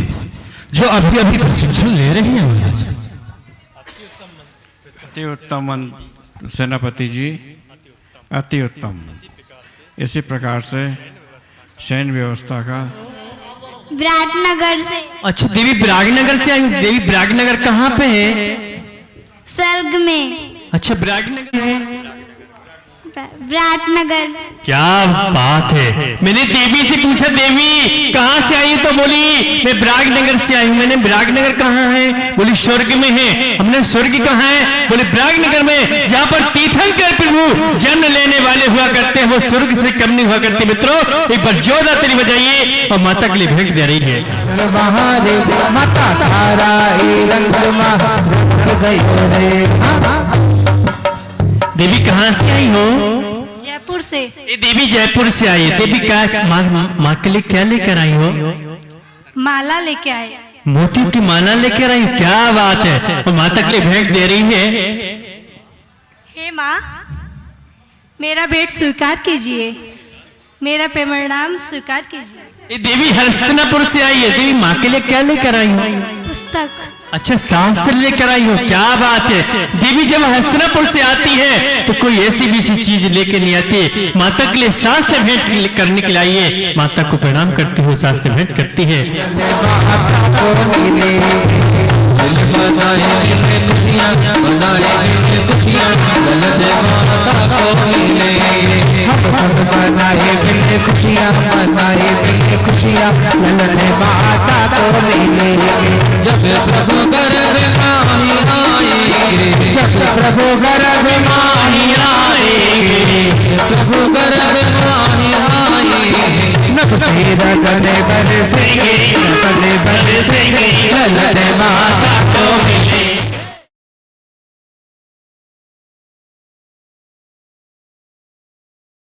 जो अभी अभी प्रशिक्षण ले रहे हैं महाराज। अति उत्तम सेनापति जी, अति उत्तम। इसी प्रकार से सैन्य व्यवस्था का विराटनगर से। अच्छा देवी विराटनगर से आई। देवी विराटनगर कहाँ पे है? स्वर्ग में। अच्छा विराटनगर, विराटनगर। क्या बात है। मैंने देवी से पूछा देवी कहाँ से आई, तो बोली मैं विराटनगर से आई हूँ। मैंने विराटनगर कहाँ है? बोली स्वर्ग में है। हमने स्वर्ग कहाँ है? बोले विराटनगर में, जहाँ पर तीर्थंकर प्रभु जन्म लेने वाले हुआ करते हैं, वो स्वर्ग से कम नहीं हुआ करते। मित्रों एक बार जोरदार ताली बजाइए और माता के लिए भेंट दे रही है। देवी कहाँ से आई हो? जयपुर से। ये देवी जयपुर से आई है। देवी क्या माँ के लिए क्या लेकर आई हो? माला लेके आए। मोती की माला लेकर आई। क्या बात है। और माता के लिए भेंट दे रही है। हे माँ, मेरा भेंट स्वीकार कीजिए, मेरा परिणाम स्वीकार कीजिए। ये देवी हस्तिनापुर से आई है। देवी माँ के लिए क्या लेकर आई हो? पुस्तक। अच्छा शास्त्र लेकर आई हो। क्या बात है। देवी जब हस्तिनापुर से आती है तो कोई ऐसी भी चीज लेकर नहीं आती। माता के लिए शास्त्र भेंट करने के लिए आई है। माता को प्रणाम करती हो, शास्त्र भेंट करती है। प्रभु गर्भ माही आएंगे, जब प्रभु गर्भ माही आएंगे, प्रभु गर्भ माही आएंगे, नफसीर गले बरसेंगे, गले बरसेंगे, ललन माता को